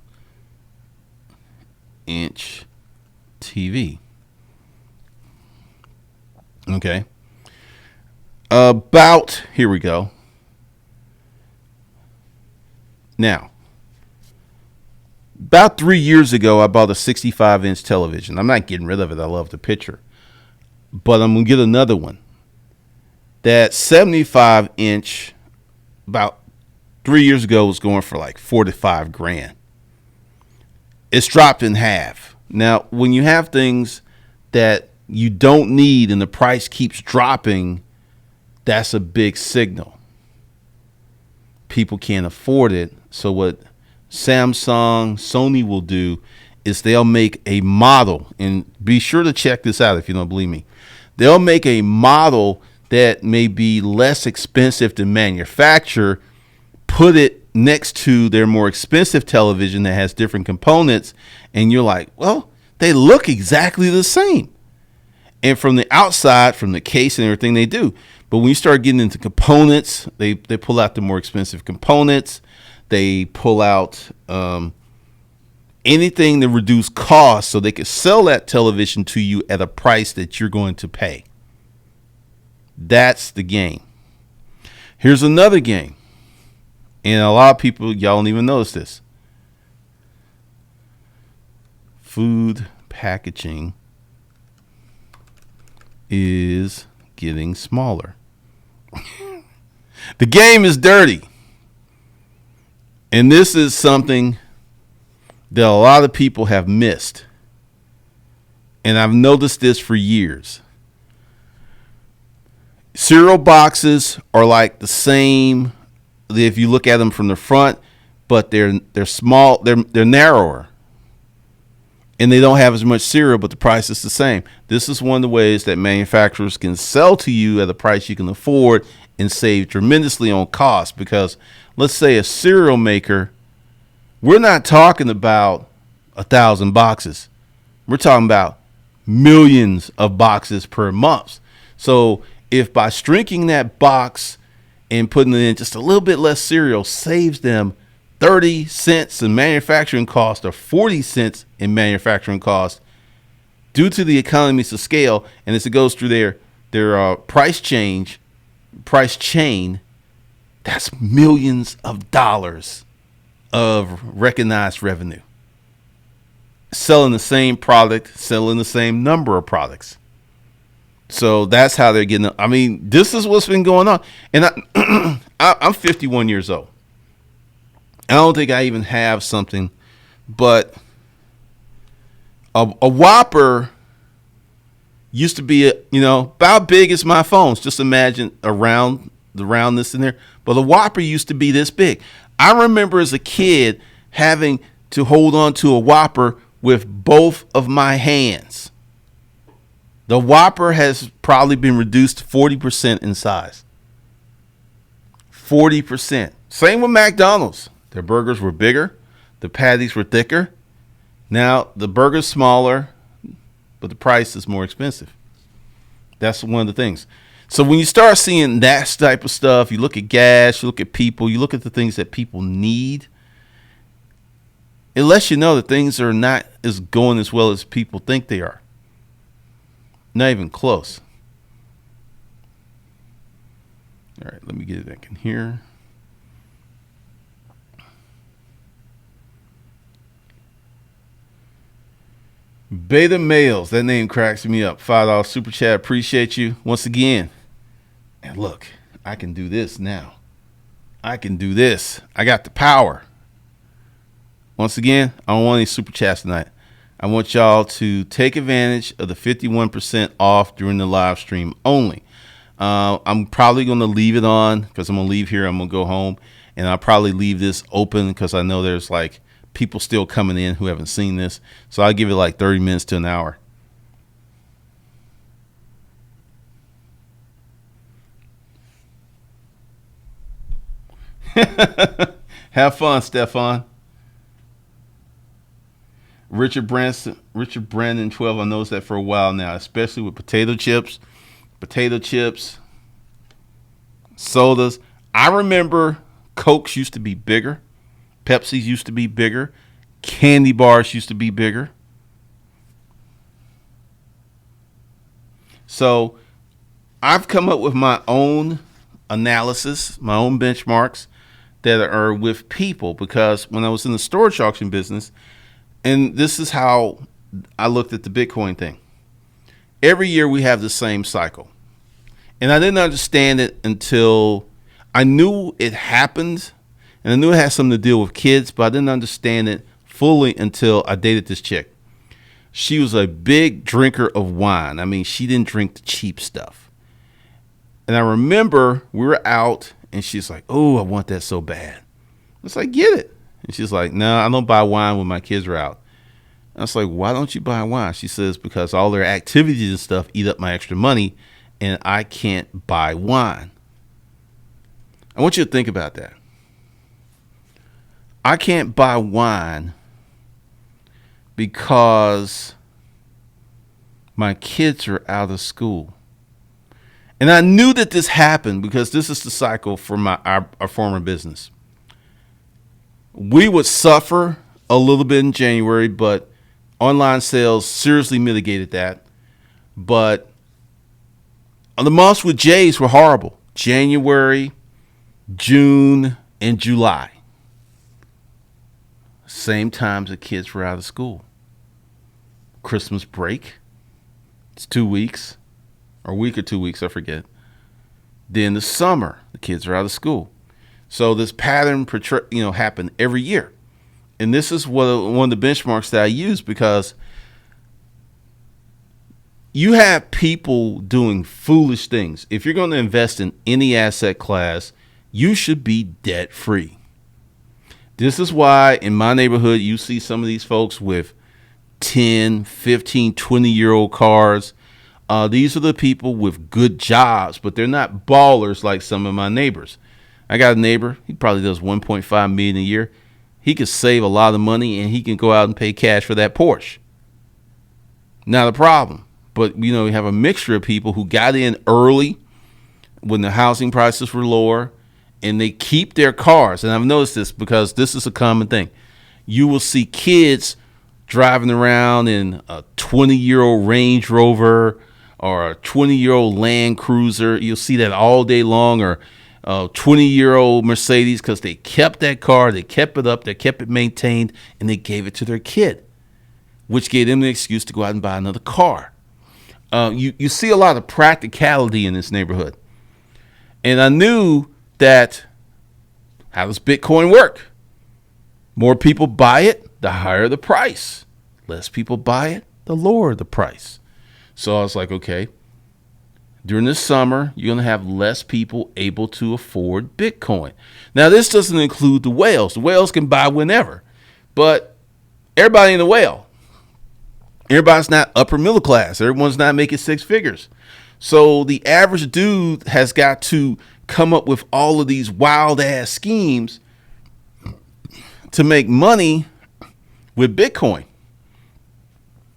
TV. Okay. Here we go. Now, about 3 years ago, I bought a 65-inch television. I'm not getting rid of it. I love the picture. But I'm going to get another one. That 75-inch, about 3 years ago, was going for like $45,000. It's dropped in half. Now, when you have things that you don't need and the price keeps dropping, that's a big signal. People can't afford it. So what Samsung, Sony will do is they'll make a model, and be sure to check this out if you don't believe me. They'll make a model that may be less expensive to manufacture, put it next to their more expensive television that has different components, and you're like, well, they look exactly the same. And from the outside, from the case and everything, they do. But when you start getting into components, they pull out the more expensive components. They pull out anything to reduce costs so they can sell that television to you at a price that you're going to pay. That's the game. Here's another game. And a lot of people, y'all don't even notice this. Food packaging is getting smaller. The game is dirty. And this is something that a lot of people have missed. And I've noticed this for years. Cereal boxes are like the same if you look at them from the front, but they're small, they're narrower. And they don't have as much cereal, but the price is the same. This is one of the ways that manufacturers can sell to you at a price you can afford and save tremendously on cost. Because let's say a cereal maker, we're not talking about 1,000 boxes. We're talking about millions of boxes per month. So if by shrinking that box and putting in just a little bit less cereal saves them 30 cents in manufacturing cost or 40 cents in manufacturing cost due to the economies of scale, and as it goes through their price chain, that's millions of dollars of recognized revenue. Selling the same product, selling the same number of products. So that's how they're getting. I mean, this is what's been going on. And I'm 51 years old. I don't think I even have something, but a Whopper used to be about big as my phones. Just imagine around the roundness in there. But a Whopper used to be this big. I remember as a kid having to hold on to a Whopper with both of my hands. The Whopper has probably been reduced 40% in size. 40%. Same with McDonald's. Their burgers were bigger. The patties were thicker. Now the burger's smaller, but the price is more expensive. That's one of the things. So when you start seeing that type of stuff, you look at gas, you look at people, you look at the things that people need, it lets you know that things are not as going as well as people think they are. Not even close. All right, let me get it back in here. Beta Males, that name cracks me up. $5 super chat, appreciate you once again. And look, I can do this now. I can do this. I got the power. Once again, I don't want any super chats tonight. I want y'all to take advantage of the 51% off during the live stream only. I'm probably going to leave it on because I'm going to leave here. I'm going to go home. And I'll probably leave this open because I know there's like people still coming in who haven't seen this. So I'll give it like 30 minutes to an hour. Have fun, Stefan. Richard Brandon 12. I noticed that for a while now, especially with potato chips, sodas. I remember Cokes used to be bigger. Pepsi's used to be bigger. Candy bars used to be bigger. So I've come up with my own analysis, my own benchmarks that are with people, because when I was in the storage auction business, and this is how I looked at the Bitcoin thing. Every year we have the same cycle. And I didn't understand it until I knew it happened. And I knew it had something to deal with kids, but I didn't understand it fully until I dated this chick. She was a big drinker of wine. I mean, she didn't drink the cheap stuff. And I remember we were out and she's like, "Oh, I want that so bad." I was like, "Get it." And she's like, "No, I don't buy wine when my kids are out." I was like, "Why don't you buy wine?" She says, "Because all their activities and stuff eat up my extra money and I can't buy wine." I want you to think about that. I can't buy wine because my kids are out of school. And I knew that this happened because this is the cycle for our former business. We would suffer a little bit in January, but online sales seriously mitigated that. But the months with J's were horrible. January, June, and July. Same times the kids were out of school. Christmas break. It's 2 weeks. Or a week or 2 weeks, I forget. Then the summer, the kids are out of school. So this pattern, happened every year. And this is one of the benchmarks that I use, because you have people doing foolish things. If you're going to invest in any asset class, you should be debt free. This is why in my neighborhood, you see some of these folks with 10, 15, 20-year-old cars. These are the people with good jobs, but they're not ballers like some of my neighbors. I got a neighbor, he probably does $1.5 million a year. He could save a lot of money and he can go out and pay cash for that Porsche. Not a problem. But, you have a mixture of people who got in early when the housing prices were lower, and they keep their cars. And I've noticed this because this is a common thing. You will see kids driving around in a 20-year-old Range Rover or a 20-year-old Land Cruiser. You'll see that all day long, or a 20-year-old Mercedes, because they kept that car, they kept it up, they kept it maintained, and they gave it to their kid, which gave them the excuse to go out and buy another car. You see a lot of practicality in this neighborhood. And I knew that, how does Bitcoin work? More people buy it, the higher the price. Less people buy it, the lower the price. So I was like, okay, during the summer, you're going to have less people able to afford Bitcoin. Now, this doesn't include the whales. The whales can buy whenever. But everybody in the whale. Everybody's not upper middle class. Everyone's not making six figures. So the average dude has got to come up with all of these wild ass schemes to make money with Bitcoin.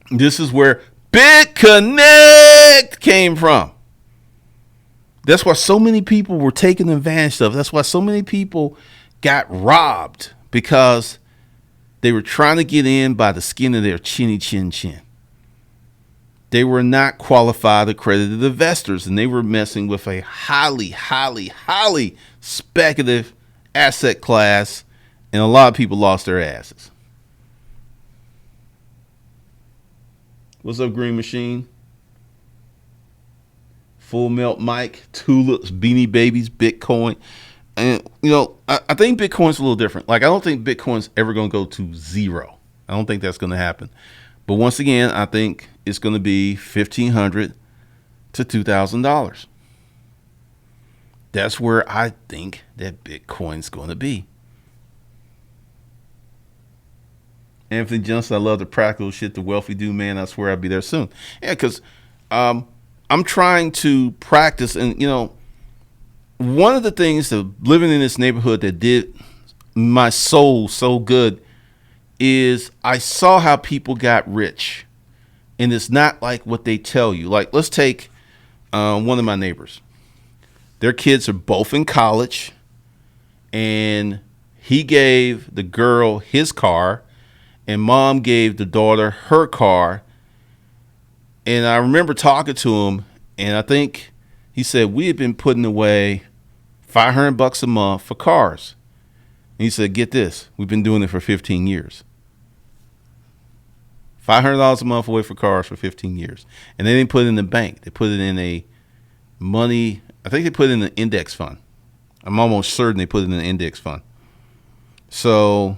This is where BitConnect came from. That's why so many people were taken advantage of. That's why so many people got robbed, because they were trying to get in by the skin of their chinny chin chin. They were not qualified accredited investors, and they were messing with a highly, highly, highly speculative asset class, and a lot of people lost their asses. What's up, Green Machine? Full Melt Mike, Tulips, Beanie Babies, Bitcoin. And, I think Bitcoin's a little different. Like, I don't think Bitcoin's ever going to go to zero. I don't think that's going to happen. But once again, I think it's going to be $1,500 to $2,000. That's where I think that Bitcoin's going to be. Anthony Johnson, I love the practical shit, the wealthy do, man. I swear I'll be there soon. Yeah, because I'm trying to practice. And, one of the things that living in this neighborhood that did my soul so good is I saw how people got rich. And it's not like what they tell you. Like, let's take one of my neighbors. Their kids are both in college. And he gave the girl his car. And mom gave the daughter her car. And I remember talking to him. And I think he said, we had been putting away $500 a month for cars. And he said, get this. We've been doing it for 15 years. $500 a month away for cars for 15 years. And they didn't put it in the bank. They put it in a money. I think they put it in an index fund. I'm almost certain they put it in an index fund. So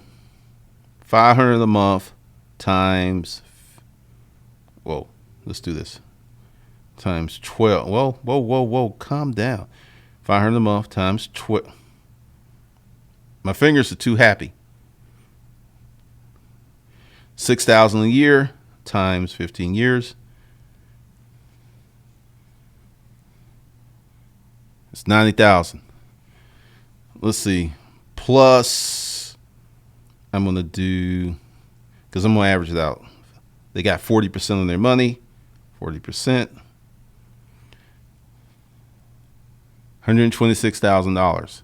$500 a month times, let's do this. Times 12. Whoa. Calm down. $500 a month times 12. My fingers are too happy. $6,000 a year times 15 years. It's $90,000. Let's see. Plus, I'm going to do, because I'm going to average it out. They got 40% of their money. 40%. $126,000.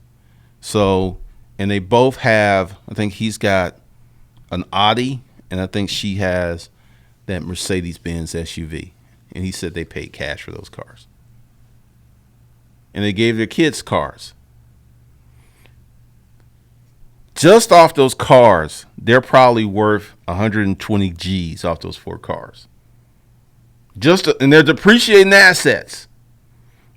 So, and they both have, I think he's got an Audi, and I think she has that Mercedes-Benz SUV. And he said they paid cash for those cars. And they gave their kids cars. Just off those cars, they're probably worth 120 G's off those 4 cars. And they're depreciating assets.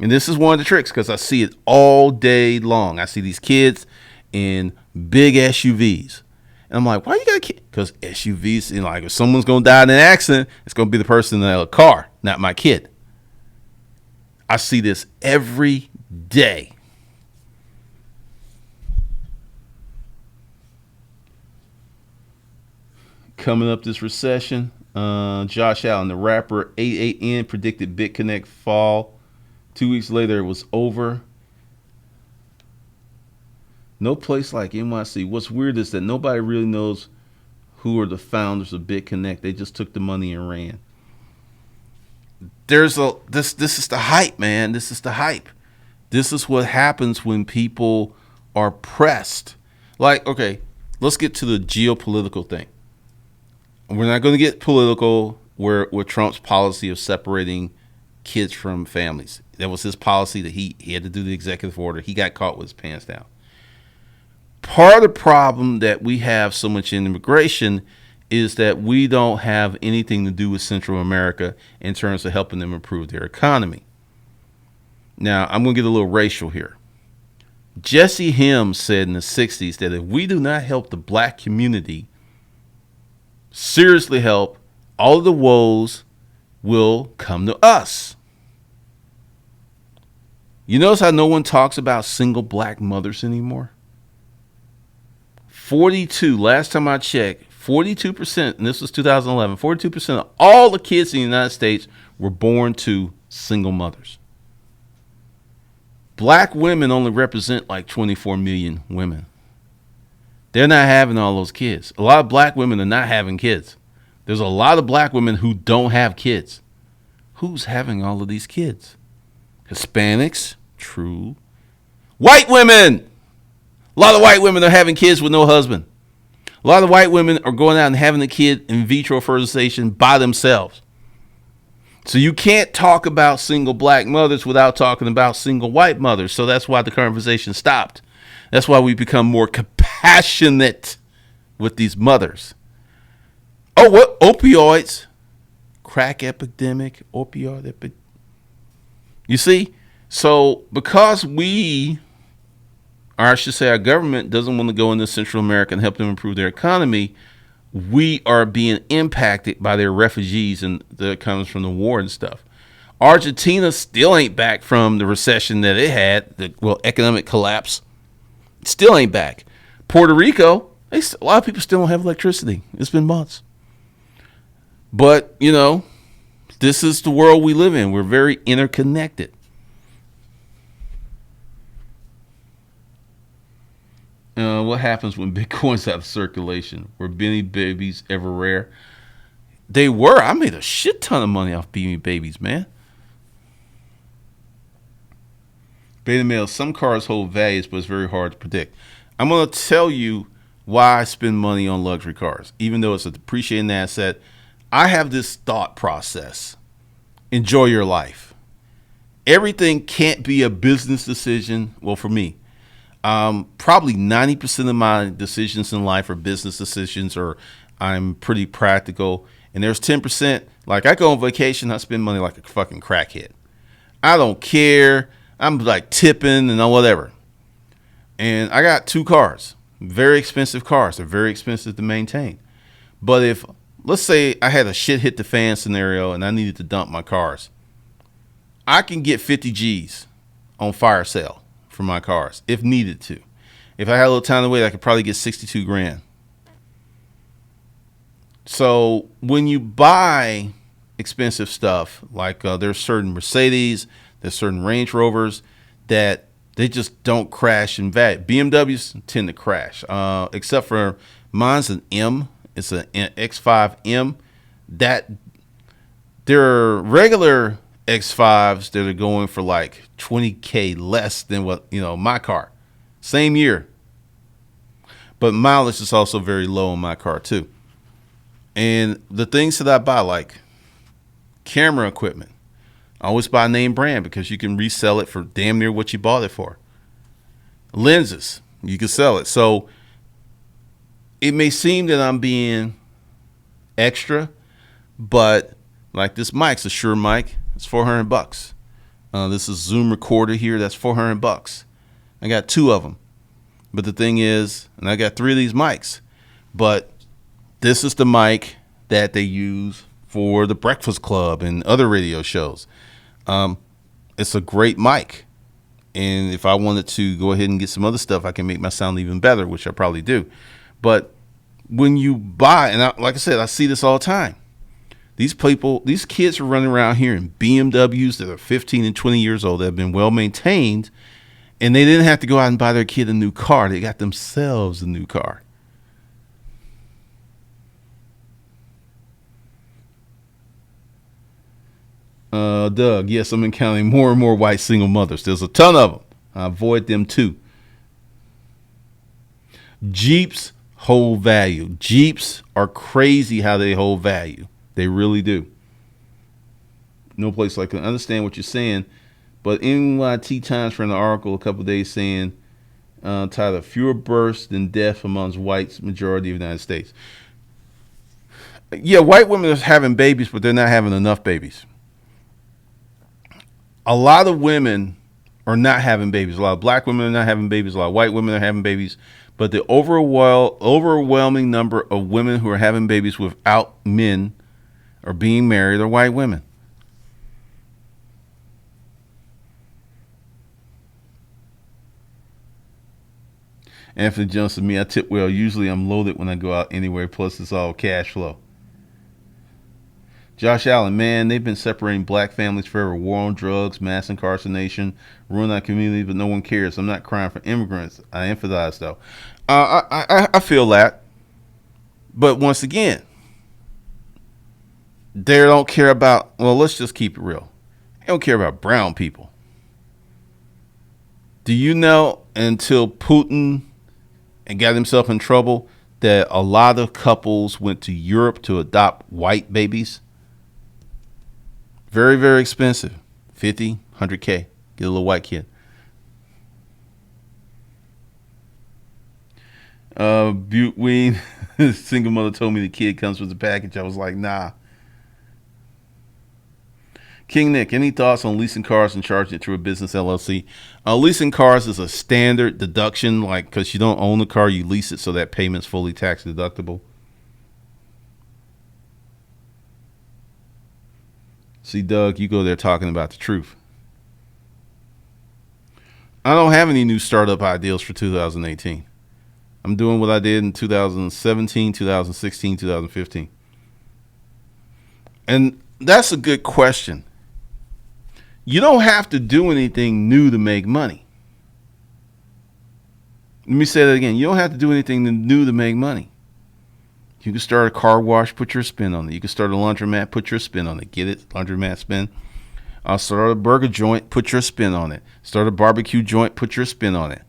And this is one of the tricks because I see it all day long. I see these kids in big SUVs. And I'm like, why you got a kid? Because SUVs, like if someone's going to die in an accident, it's going to be the person in the car, not my kid. I see this every day. Coming up this recession, Josh Allen, the rapper 88N, predicted BitConnect fall. 2 weeks later, it was over. No place like NYC. What's weird is that nobody really knows who are the founders of BitConnect. They just took the money and ran. This is the hype, man. This is the hype. This is what happens when people are pressed. Like, okay, let's get to the geopolitical thing. We're not going to get political with Trump's policy of separating kids from families. That was his policy that he had to do the executive order. He got caught with his pants down. Part of the problem that we have so much in immigration is that we don't have anything to do with Central America in terms of helping them improve their economy. Now, I'm going to get a little racial here. Jesse Helms said in the 60s that if we do not help the black community seriously help, all of the woes will come to us. You notice how no one talks about single black mothers anymore? 42, last time I checked, 42%, and this was 2011, 42% of all the kids in the United States were born to single mothers. Black women only represent like 24 million women. They're not having all those kids. A lot of black women are not having kids. There's a lot of black women who don't have kids. Who's having all of these kids? Hispanics, true. White women. A lot of white women are having kids with no husband. A lot of white women are going out and having a kid in vitro fertilization by themselves. So you can't talk about single black mothers without talking about single white mothers. So that's why the conversation stopped. That's why we become more compassionate with these mothers. Oh, what? Opioids. Crack epidemic. Opioid epidemic. You see? So because we, or I should say our government, doesn't want to go into Central America and help them improve their economy, we are being impacted by their refugees and that comes from the war and stuff. Argentina still ain't back from the recession that it had, the economic collapse. Still ain't back. Puerto Rico, a lot of people still don't have electricity. It's been months. But, this is the world we live in. We're very interconnected. What happens when Bitcoin's out of circulation? Were Beanie Babies ever rare? They were. I made a shit ton of money off Beanie Babies, man. Beta male, some cars hold values, but it's very hard to predict. I'm going to tell you why I spend money on luxury cars. Even though it's a depreciating asset, I have this thought process. Enjoy your life. Everything can't be a business decision. Well, for me, probably 90% of my decisions in life are business decisions, or I'm pretty practical. And there's 10%, like I go on vacation, I spend money like a fucking crackhead. I don't care. I'm like tipping and whatever. And I got 2 cars, very expensive cars. They're very expensive to maintain. But if, let's say I had a shit hit the fan scenario and I needed to dump my cars, I can get 50 G's on fire sale for my cars if needed to. If I had a little time to wait, I could probably get 62 grand. So when you buy expensive stuff, like there's certain Mercedes, there's certain Range Rovers that they just don't crash in value. BMWs tend to crash, except for mine's an M. It's an X5M. That there are regular X5s that are going for like $20K less than what my car, same year. but mileage is also very low on my car too. And the things that I buy, like camera equipment, I always buy name brand because you can resell it for damn near what you bought it for. Lenses, you can sell it. So it may seem that I'm being extra, but like this mic's a Shure mic. It's $400. This is Zoom recorder here. That's $400. I got 2 of them. But the thing is, and I got 3 of these mics, but this is the mic that they use for the Breakfast Club and other radio shows. It's a great mic. And if I wanted to go ahead and get some other stuff, I can make my sound even better, which I probably do. But when you buy, and like I said, I see this all the time. These kids are running around here in BMWs that are 15 and 20 years old that have been well maintained, and they didn't have to go out and buy their kid a new car. They got themselves a new car. Doug, yes, I'm encountering more and more white single mothers. There's a ton of them. I avoid them too. Jeeps hold value. Jeeps are crazy how they hold value. They really do. No place like I can understand what you're saying, but NYT Times ran an article a couple of days saying titled "Fewer Births Than Death Amongst Whites Majority of the United States." Yeah, white women are having babies, but they're not having enough babies. A lot of women are not having babies. A lot of black women are not having babies. A lot of white women are having babies. But the overwhelming number of women who are having babies without men or being married are white women. Anthony Johnson, me, I tip well. Usually I'm loaded when I go out anywhere. Plus, it's all cash flow. Josh Allen, man, they've been separating black families forever. War on drugs, mass incarceration, ruin our community, but no one cares. I'm not crying for immigrants. I empathize, though. I feel that. But once again, they don't care about, well, let's just keep it real. They don't care about brown people. Do you know until Putin and got himself in trouble that a lot of couples went to Europe to adopt white babies? Very, very expensive. 50, 100K. Get a little white kid. Butte Ween, single mother told me the kid comes with the package. I was like, nah. King Nick, any thoughts on leasing cars and charging it through a business LLC? Leasing cars is a standard deduction, like because you don't own the car, you lease it, so that payment's fully tax deductible. See, Doug, you go there talking about the truth. I don't have any new startup ideas for 2018. I'm doing what I did in 2017, 2016, 2015. And that's a good question. You don't have to do anything new to make money. Let me say that again. You don't have to do anything new to make money. You can start a car wash, put your spin on it. You can start a laundromat, put your spin on it. Get it? Laundromat spin. I'll start a burger joint, put your spin on it. Start a barbecue joint, put your spin on it.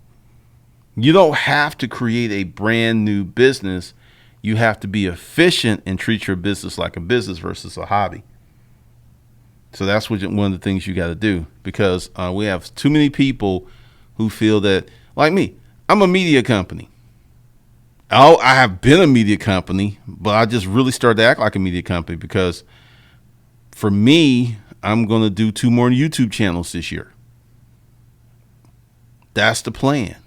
You don't have to create a brand new business. You have to be efficient and treat your business like a business versus a hobby. So that's one of the things you got to do, because we have too many people who feel that, like me, I'm a media company. Oh, I have been a media company, but I just really started to act like a media company because for me, I'm going to do 2 more YouTube channels this year. That's the plan.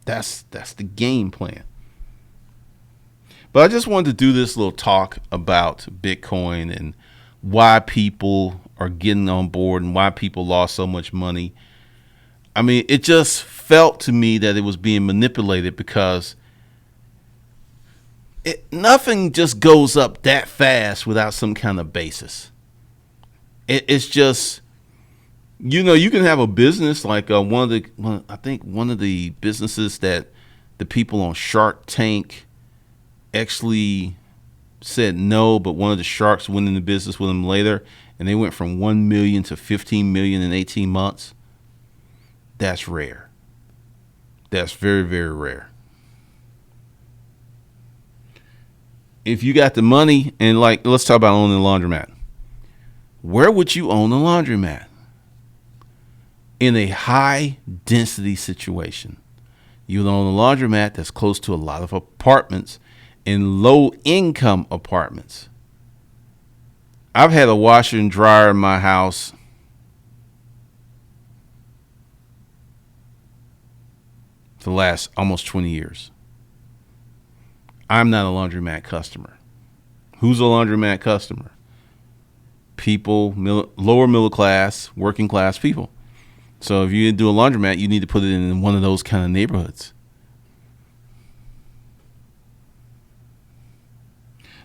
That's the game plan. But I just wanted to do this little talk about Bitcoin and why people are getting on board and why people lost so much money. I mean, it just felt to me that it was being manipulated because nothing just goes up that fast without some kind of basis. It's just, you can have a business like one of the businesses that the people on Shark Tank actually said no, but one of the sharks went into business with them later, and they went from 1 million to 15 million in 18 months. That's rare. That's very, very rare. if you got the money, and like, let's talk about owning a laundromat. Where would you own a laundromat? In a high density situation. You would own a laundromat that's close to a lot of apartments and low income apartments. I've had a washer and dryer in my house for the last almost 20 years. I'm not a laundromat customer. Who's a laundromat customer? People, lower middle class, working class people. So if you do a laundromat, you need to put it in one of those kind of neighborhoods.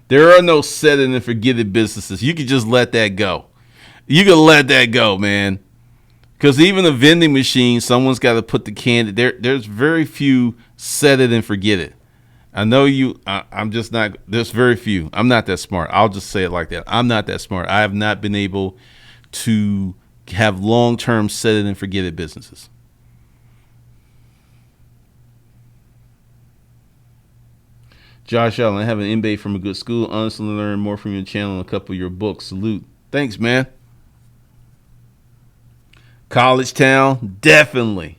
There are no set it and forget it businesses. You can just let that go. You can let that go, man. Because even a vending machine, someone's got to put the candy. There's very few set it and forget it. I know you. I'm just not. There's very few. I'm not that smart. I'll just say it like that. I'm not that smart. I have not been able to have long-term set it and forget it businesses. Josh Allen, I have an MBA from a good school. Honestly, learn more from your channel and a couple of your books. Salute. Thanks, man. College Town, definitely.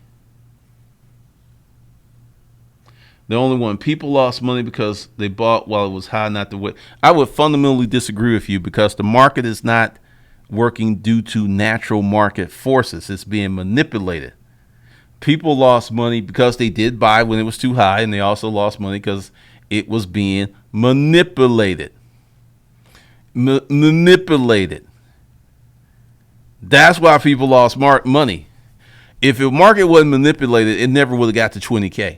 The only one. People lost money because they bought while it was high, not the way. I would fundamentally disagree with you because the market is not working due to natural market forces. It's being manipulated. People lost money because they did buy when it was too high, and they also lost money because it was being manipulated. Manipulated. That's why people lost money. If the market wasn't manipulated, it never would have got to 20K.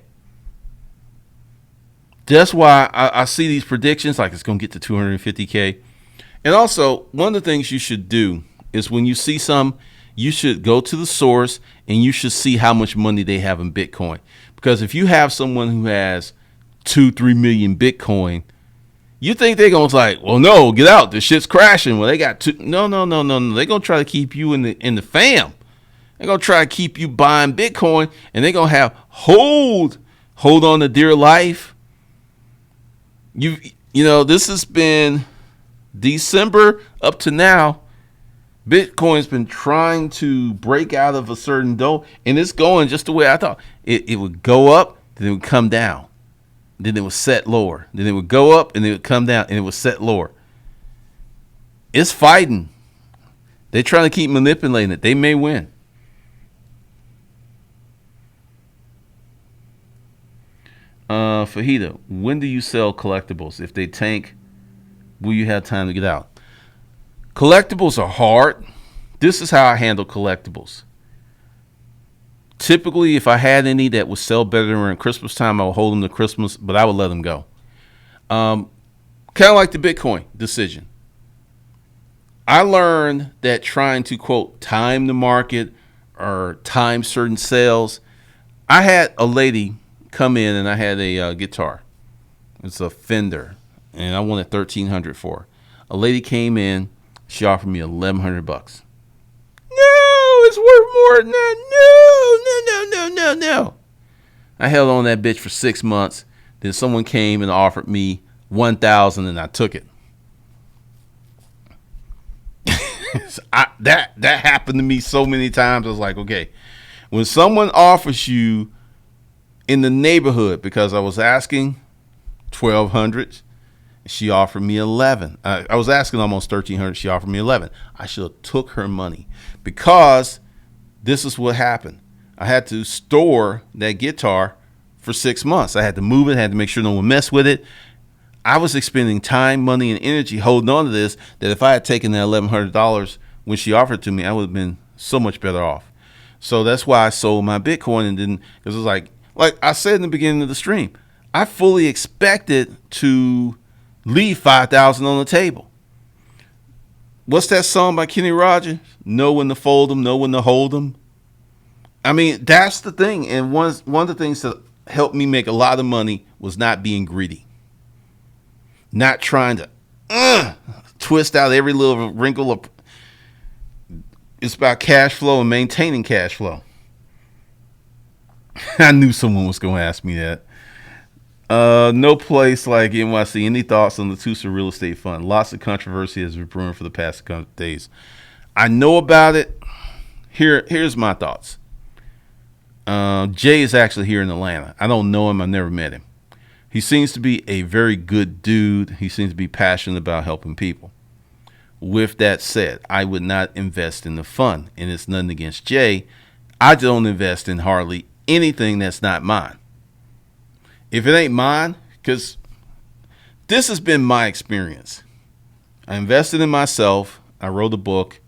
That's why I see these predictions like it's going to get to 250K. And also, one of the things you should do is when you see some, you should go to the source and you should see how much money they have in Bitcoin. Because if you have someone who has 2-3 million Bitcoin, you think they're going to like, well, no, get out. This shit's crashing. Well, they got two. No. They're going to try to keep you in the fam. They're going to try to keep you buying Bitcoin, and they're going to have hold on to dear life. You know, this has been December up to now. Bitcoin's been trying to break out of a certain dough, and it's going just the way I thought. It would go up, then it would come down. Then it would set lower. Then it would go up, and it would come down, and it would set lower. It's fighting. They're trying to keep manipulating it. They may win. Fajita, when do you sell collectibles? If they tank, will you have time to get out? Collectibles are hard. This is how I handle collectibles. Typically, if I had any that would sell better around Christmas time, I would hold them to Christmas, but I would let them go. Kind of like the Bitcoin decision. I learned that trying to, quote, time the market or time certain sales. I had a lady come in and I had a guitar. It's a Fender, and I wanted $1,300 for her. A lady came in. She offered me $1,100. No, it's worth more than that. No. I held on that bitch for 6 months. Then someone came and offered me $1,000, and I took it. That happened to me so many times. I was like, okay, when someone offers you in the neighborhood, because I was asking $1,200, she offered me $11. I was asking almost $1,300. She offered me $11. I should have took her money, because this is what happened. I had to store that guitar for 6 months. I had to move it. I had to make sure no one messed with it. I was expending time, money, and energy holding on to this, that if I had taken that $1,100 when she offered it to me, I would have been so much better off. So that's why I sold my Bitcoin and didn't, because it was like I said in the beginning of the stream, I fully expected to leave $5,000 on the table. What's that song by Kenny Rogers? Know when to fold 'em, know when to hold 'em. I mean, that's the thing. And one of the things that helped me make a lot of money was not being greedy. Not trying to twist out every little wrinkle of. It's about cash flow and maintaining cash flow. I knew someone was going to ask me that. No place like NYC. Any thoughts on the Tucson real estate fund? Lots of controversy has been brewing for the past couple of days. I know about it. Here's my thoughts. Jay is actually here in Atlanta. I don't know him. I've never met him. He seems to be a very good dude. He seems to be passionate about helping people. With that said, I would not invest in the fund, and it's nothing against Jay. I don't invest in hardly anything that's not mine. If it ain't mine, because this has been my experience. I invested in myself. I wrote a book.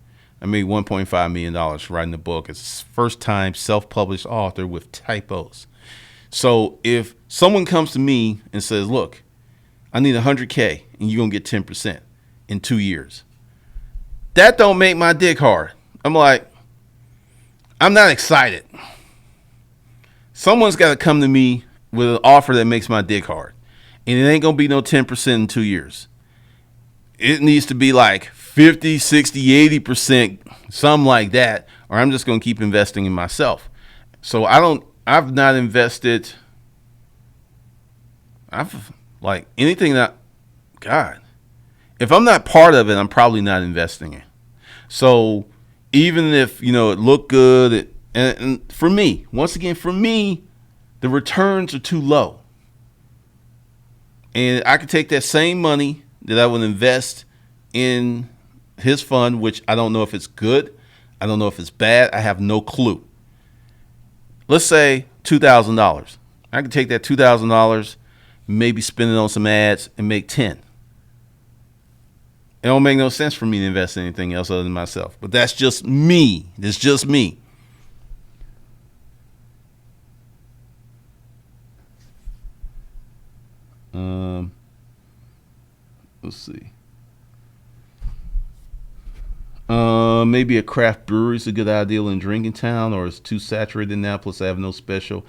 I made $1.5 million writing the book. It's first time self-published author with typos. So if someone comes to me and says, look, I need 100K and you're going to get 10% in 2 years, that don't make my dick hard. I'm like, I'm not excited. Someone's got to come to me with an offer that makes my dick hard. And it ain't going to be no 10% in 2 years. It needs to be like 50, 60, 80%, something like that, or I'm just going to keep investing in myself. So I've not invested. Like anything that, God, if I'm not part of it, I'm probably not investing in. So even if, it looked good, and for me, once again, the returns are too low. And I could take that same money that I would invest in his fund, which I don't know if it's good. I don't know if it's bad. I have no clue. Let's say $2,000. I could take that $2,000, maybe spend it on some ads and make 10. It don't make no sense for me to invest in anything else other than myself. But that's just me. It's just me. Let's see. Maybe a craft brewery is a good idea in drinking town, or it's too saturated now. Plus, I have no special.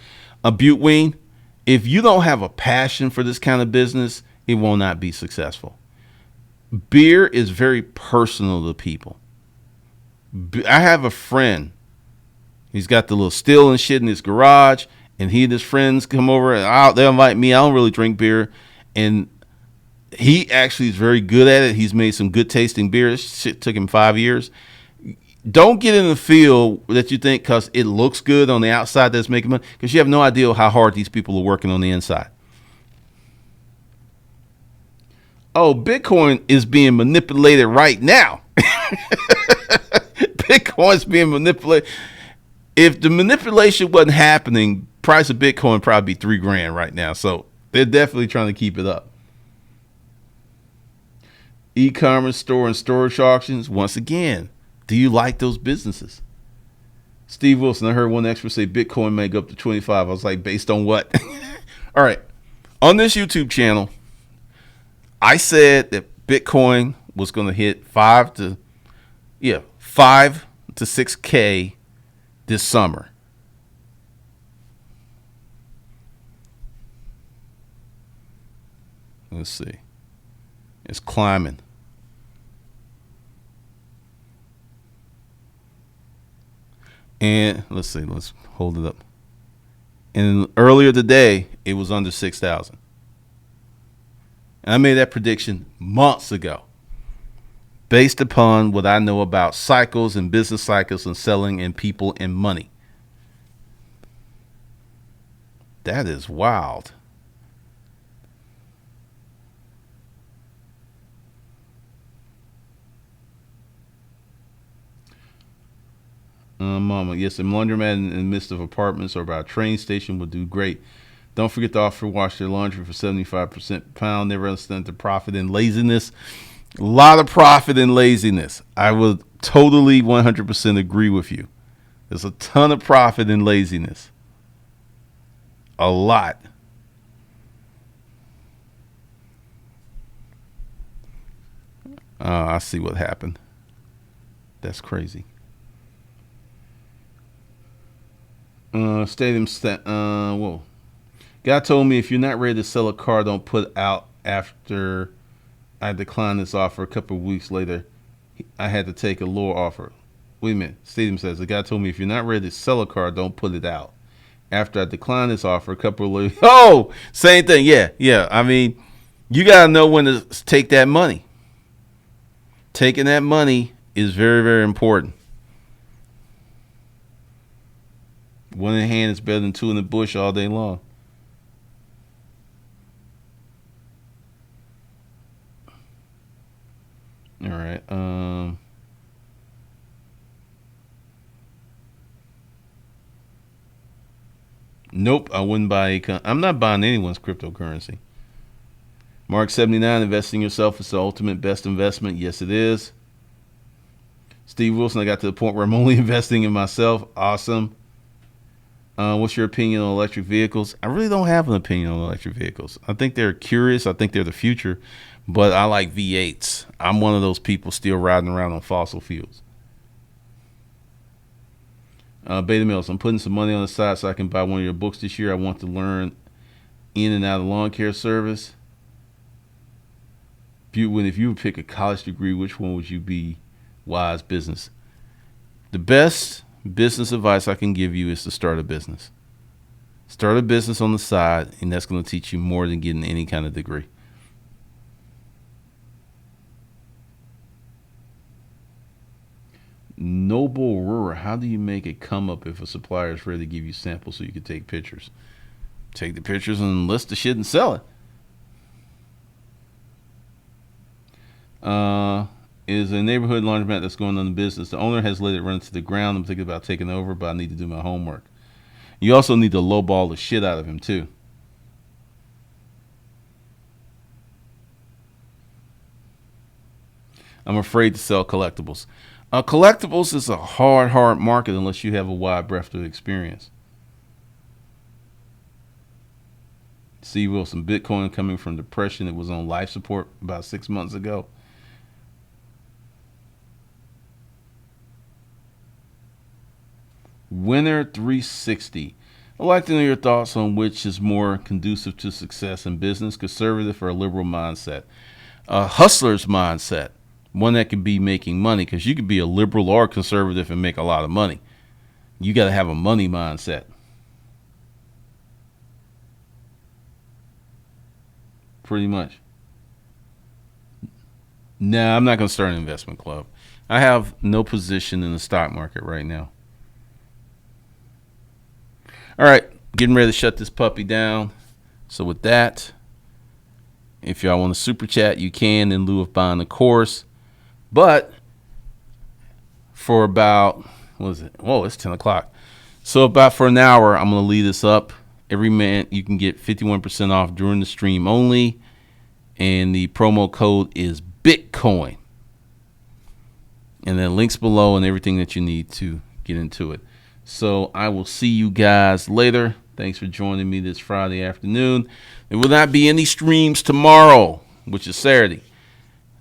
Butte Ween, if you don't have a passion for this kind of business, it will not be successful. Beer is very personal to people. I have a friend. He's got the little still and shit in his garage, and he and his friends come over and they invite me. I don't really drink beer, and he actually is very good at it. He's made some good tasting beers. Shit took him 5 years. Don't get in the field that you think because it looks good on the outside that's making money, because you have no idea how hard these people are working on the inside. Oh, Bitcoin is being manipulated right now. Bitcoin's being manipulated. If the manipulation wasn't happening, price of Bitcoin would probably be $3,000 right now. So they're definitely trying to keep it up. E-commerce store and storage auctions. Once again, do you like those businesses? Steve Wilson, I heard one expert say Bitcoin may go up to 25. I was like, based on what? All right. On this YouTube channel, I said that Bitcoin was going to hit 5 to 6K this summer. Let's see. It's climbing. And let's see, let's hold it up. And earlier today, it was under 6,000. And I made that prediction months ago, based upon what I know about cycles and business cycles and selling and people and money. That is wild. Mama, yes, a laundromat in the midst of apartments or by a train station would do great. Don't forget to offer wash their laundry for 75% pound. Never understand the profit in laziness. A lot of profit in laziness. I would totally 100% agree with you. There's a ton of profit in laziness. A lot. I see what happened. That's crazy. Whoa. Guy told me if you're not ready to sell a car, don't put out after I declined this offer. A couple of weeks later, I had to take a lower offer. Wait a minute. Stadium says, the guy told me if you're not ready to sell a car, don't put it out. After I declined this offer, a couple of same thing. Yeah. I mean, you gotta know when to take that money. Taking that money is very, very important. One in the hand is better than two in the bush all day long. All right. Nope, I wouldn't buy I'm not buying anyone's cryptocurrency. Mark 79, investing in yourself is the ultimate best investment. Yes, it is. Steve Wilson, I got to the point where I'm only investing in myself. Awesome. What's your opinion on electric vehicles? I really don't have an opinion on electric vehicles. I think they're curious. I think they're the future, but I like V8s. I'm one of those people still riding around on fossil fuels. Beta Mills, I'm putting some money on the side so I can buy one of your books this year. I want to learn in and out of lawn care service. If you would pick a college degree, which one would you be? Wise business. The best business advice I can give you is to start a business. Start a business on the side, and that's going to teach you more than getting any kind of degree. Noble Ruhr, how do you make it come up if a supplier is ready to give you samples so you can take pictures? Take the pictures and list the shit and sell it. Is a neighborhood laundromat that's going on the business. The owner has let it run to the ground. I'm thinking about taking over, but I need to do my homework. You also need to lowball the shit out of him, too. I'm afraid to sell collectibles. Collectibles is a hard market unless you have a wide breadth of experience. C. Wilson, Bitcoin coming from depression. It was on life support about 6 months ago. Winner 360. I'd like to know your thoughts on which is more conducive to success in business, conservative or a liberal mindset. A hustler's mindset, one that could be making money, because you could be a liberal or conservative and make a lot of money. You got to have a money mindset. Pretty much. Nah, I'm not going to start an investment club. I have no position in the stock market right now. All right, getting ready to shut this puppy down. So with that, if y'all want to super chat, you can in lieu of buying the course. But for about, what is it? Whoa, it's 10 o'clock. So about for an hour, I'm going to lead this up. Every man, you can get 51% off during the stream only. And the promo code is Bitcoin. And then links below and everything that you need to get into it. So I will see you guys later. Thanks for joining me this Friday afternoon. There will not be any streams tomorrow, which is Saturday.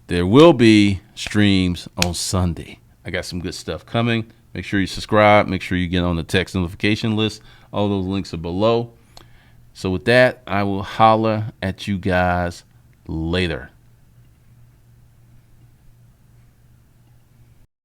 There will be streams on Sunday. I got some good stuff coming. Make sure you subscribe. Make sure you get on the text notification list. All those links are below. So with that, I will holler at you guys later.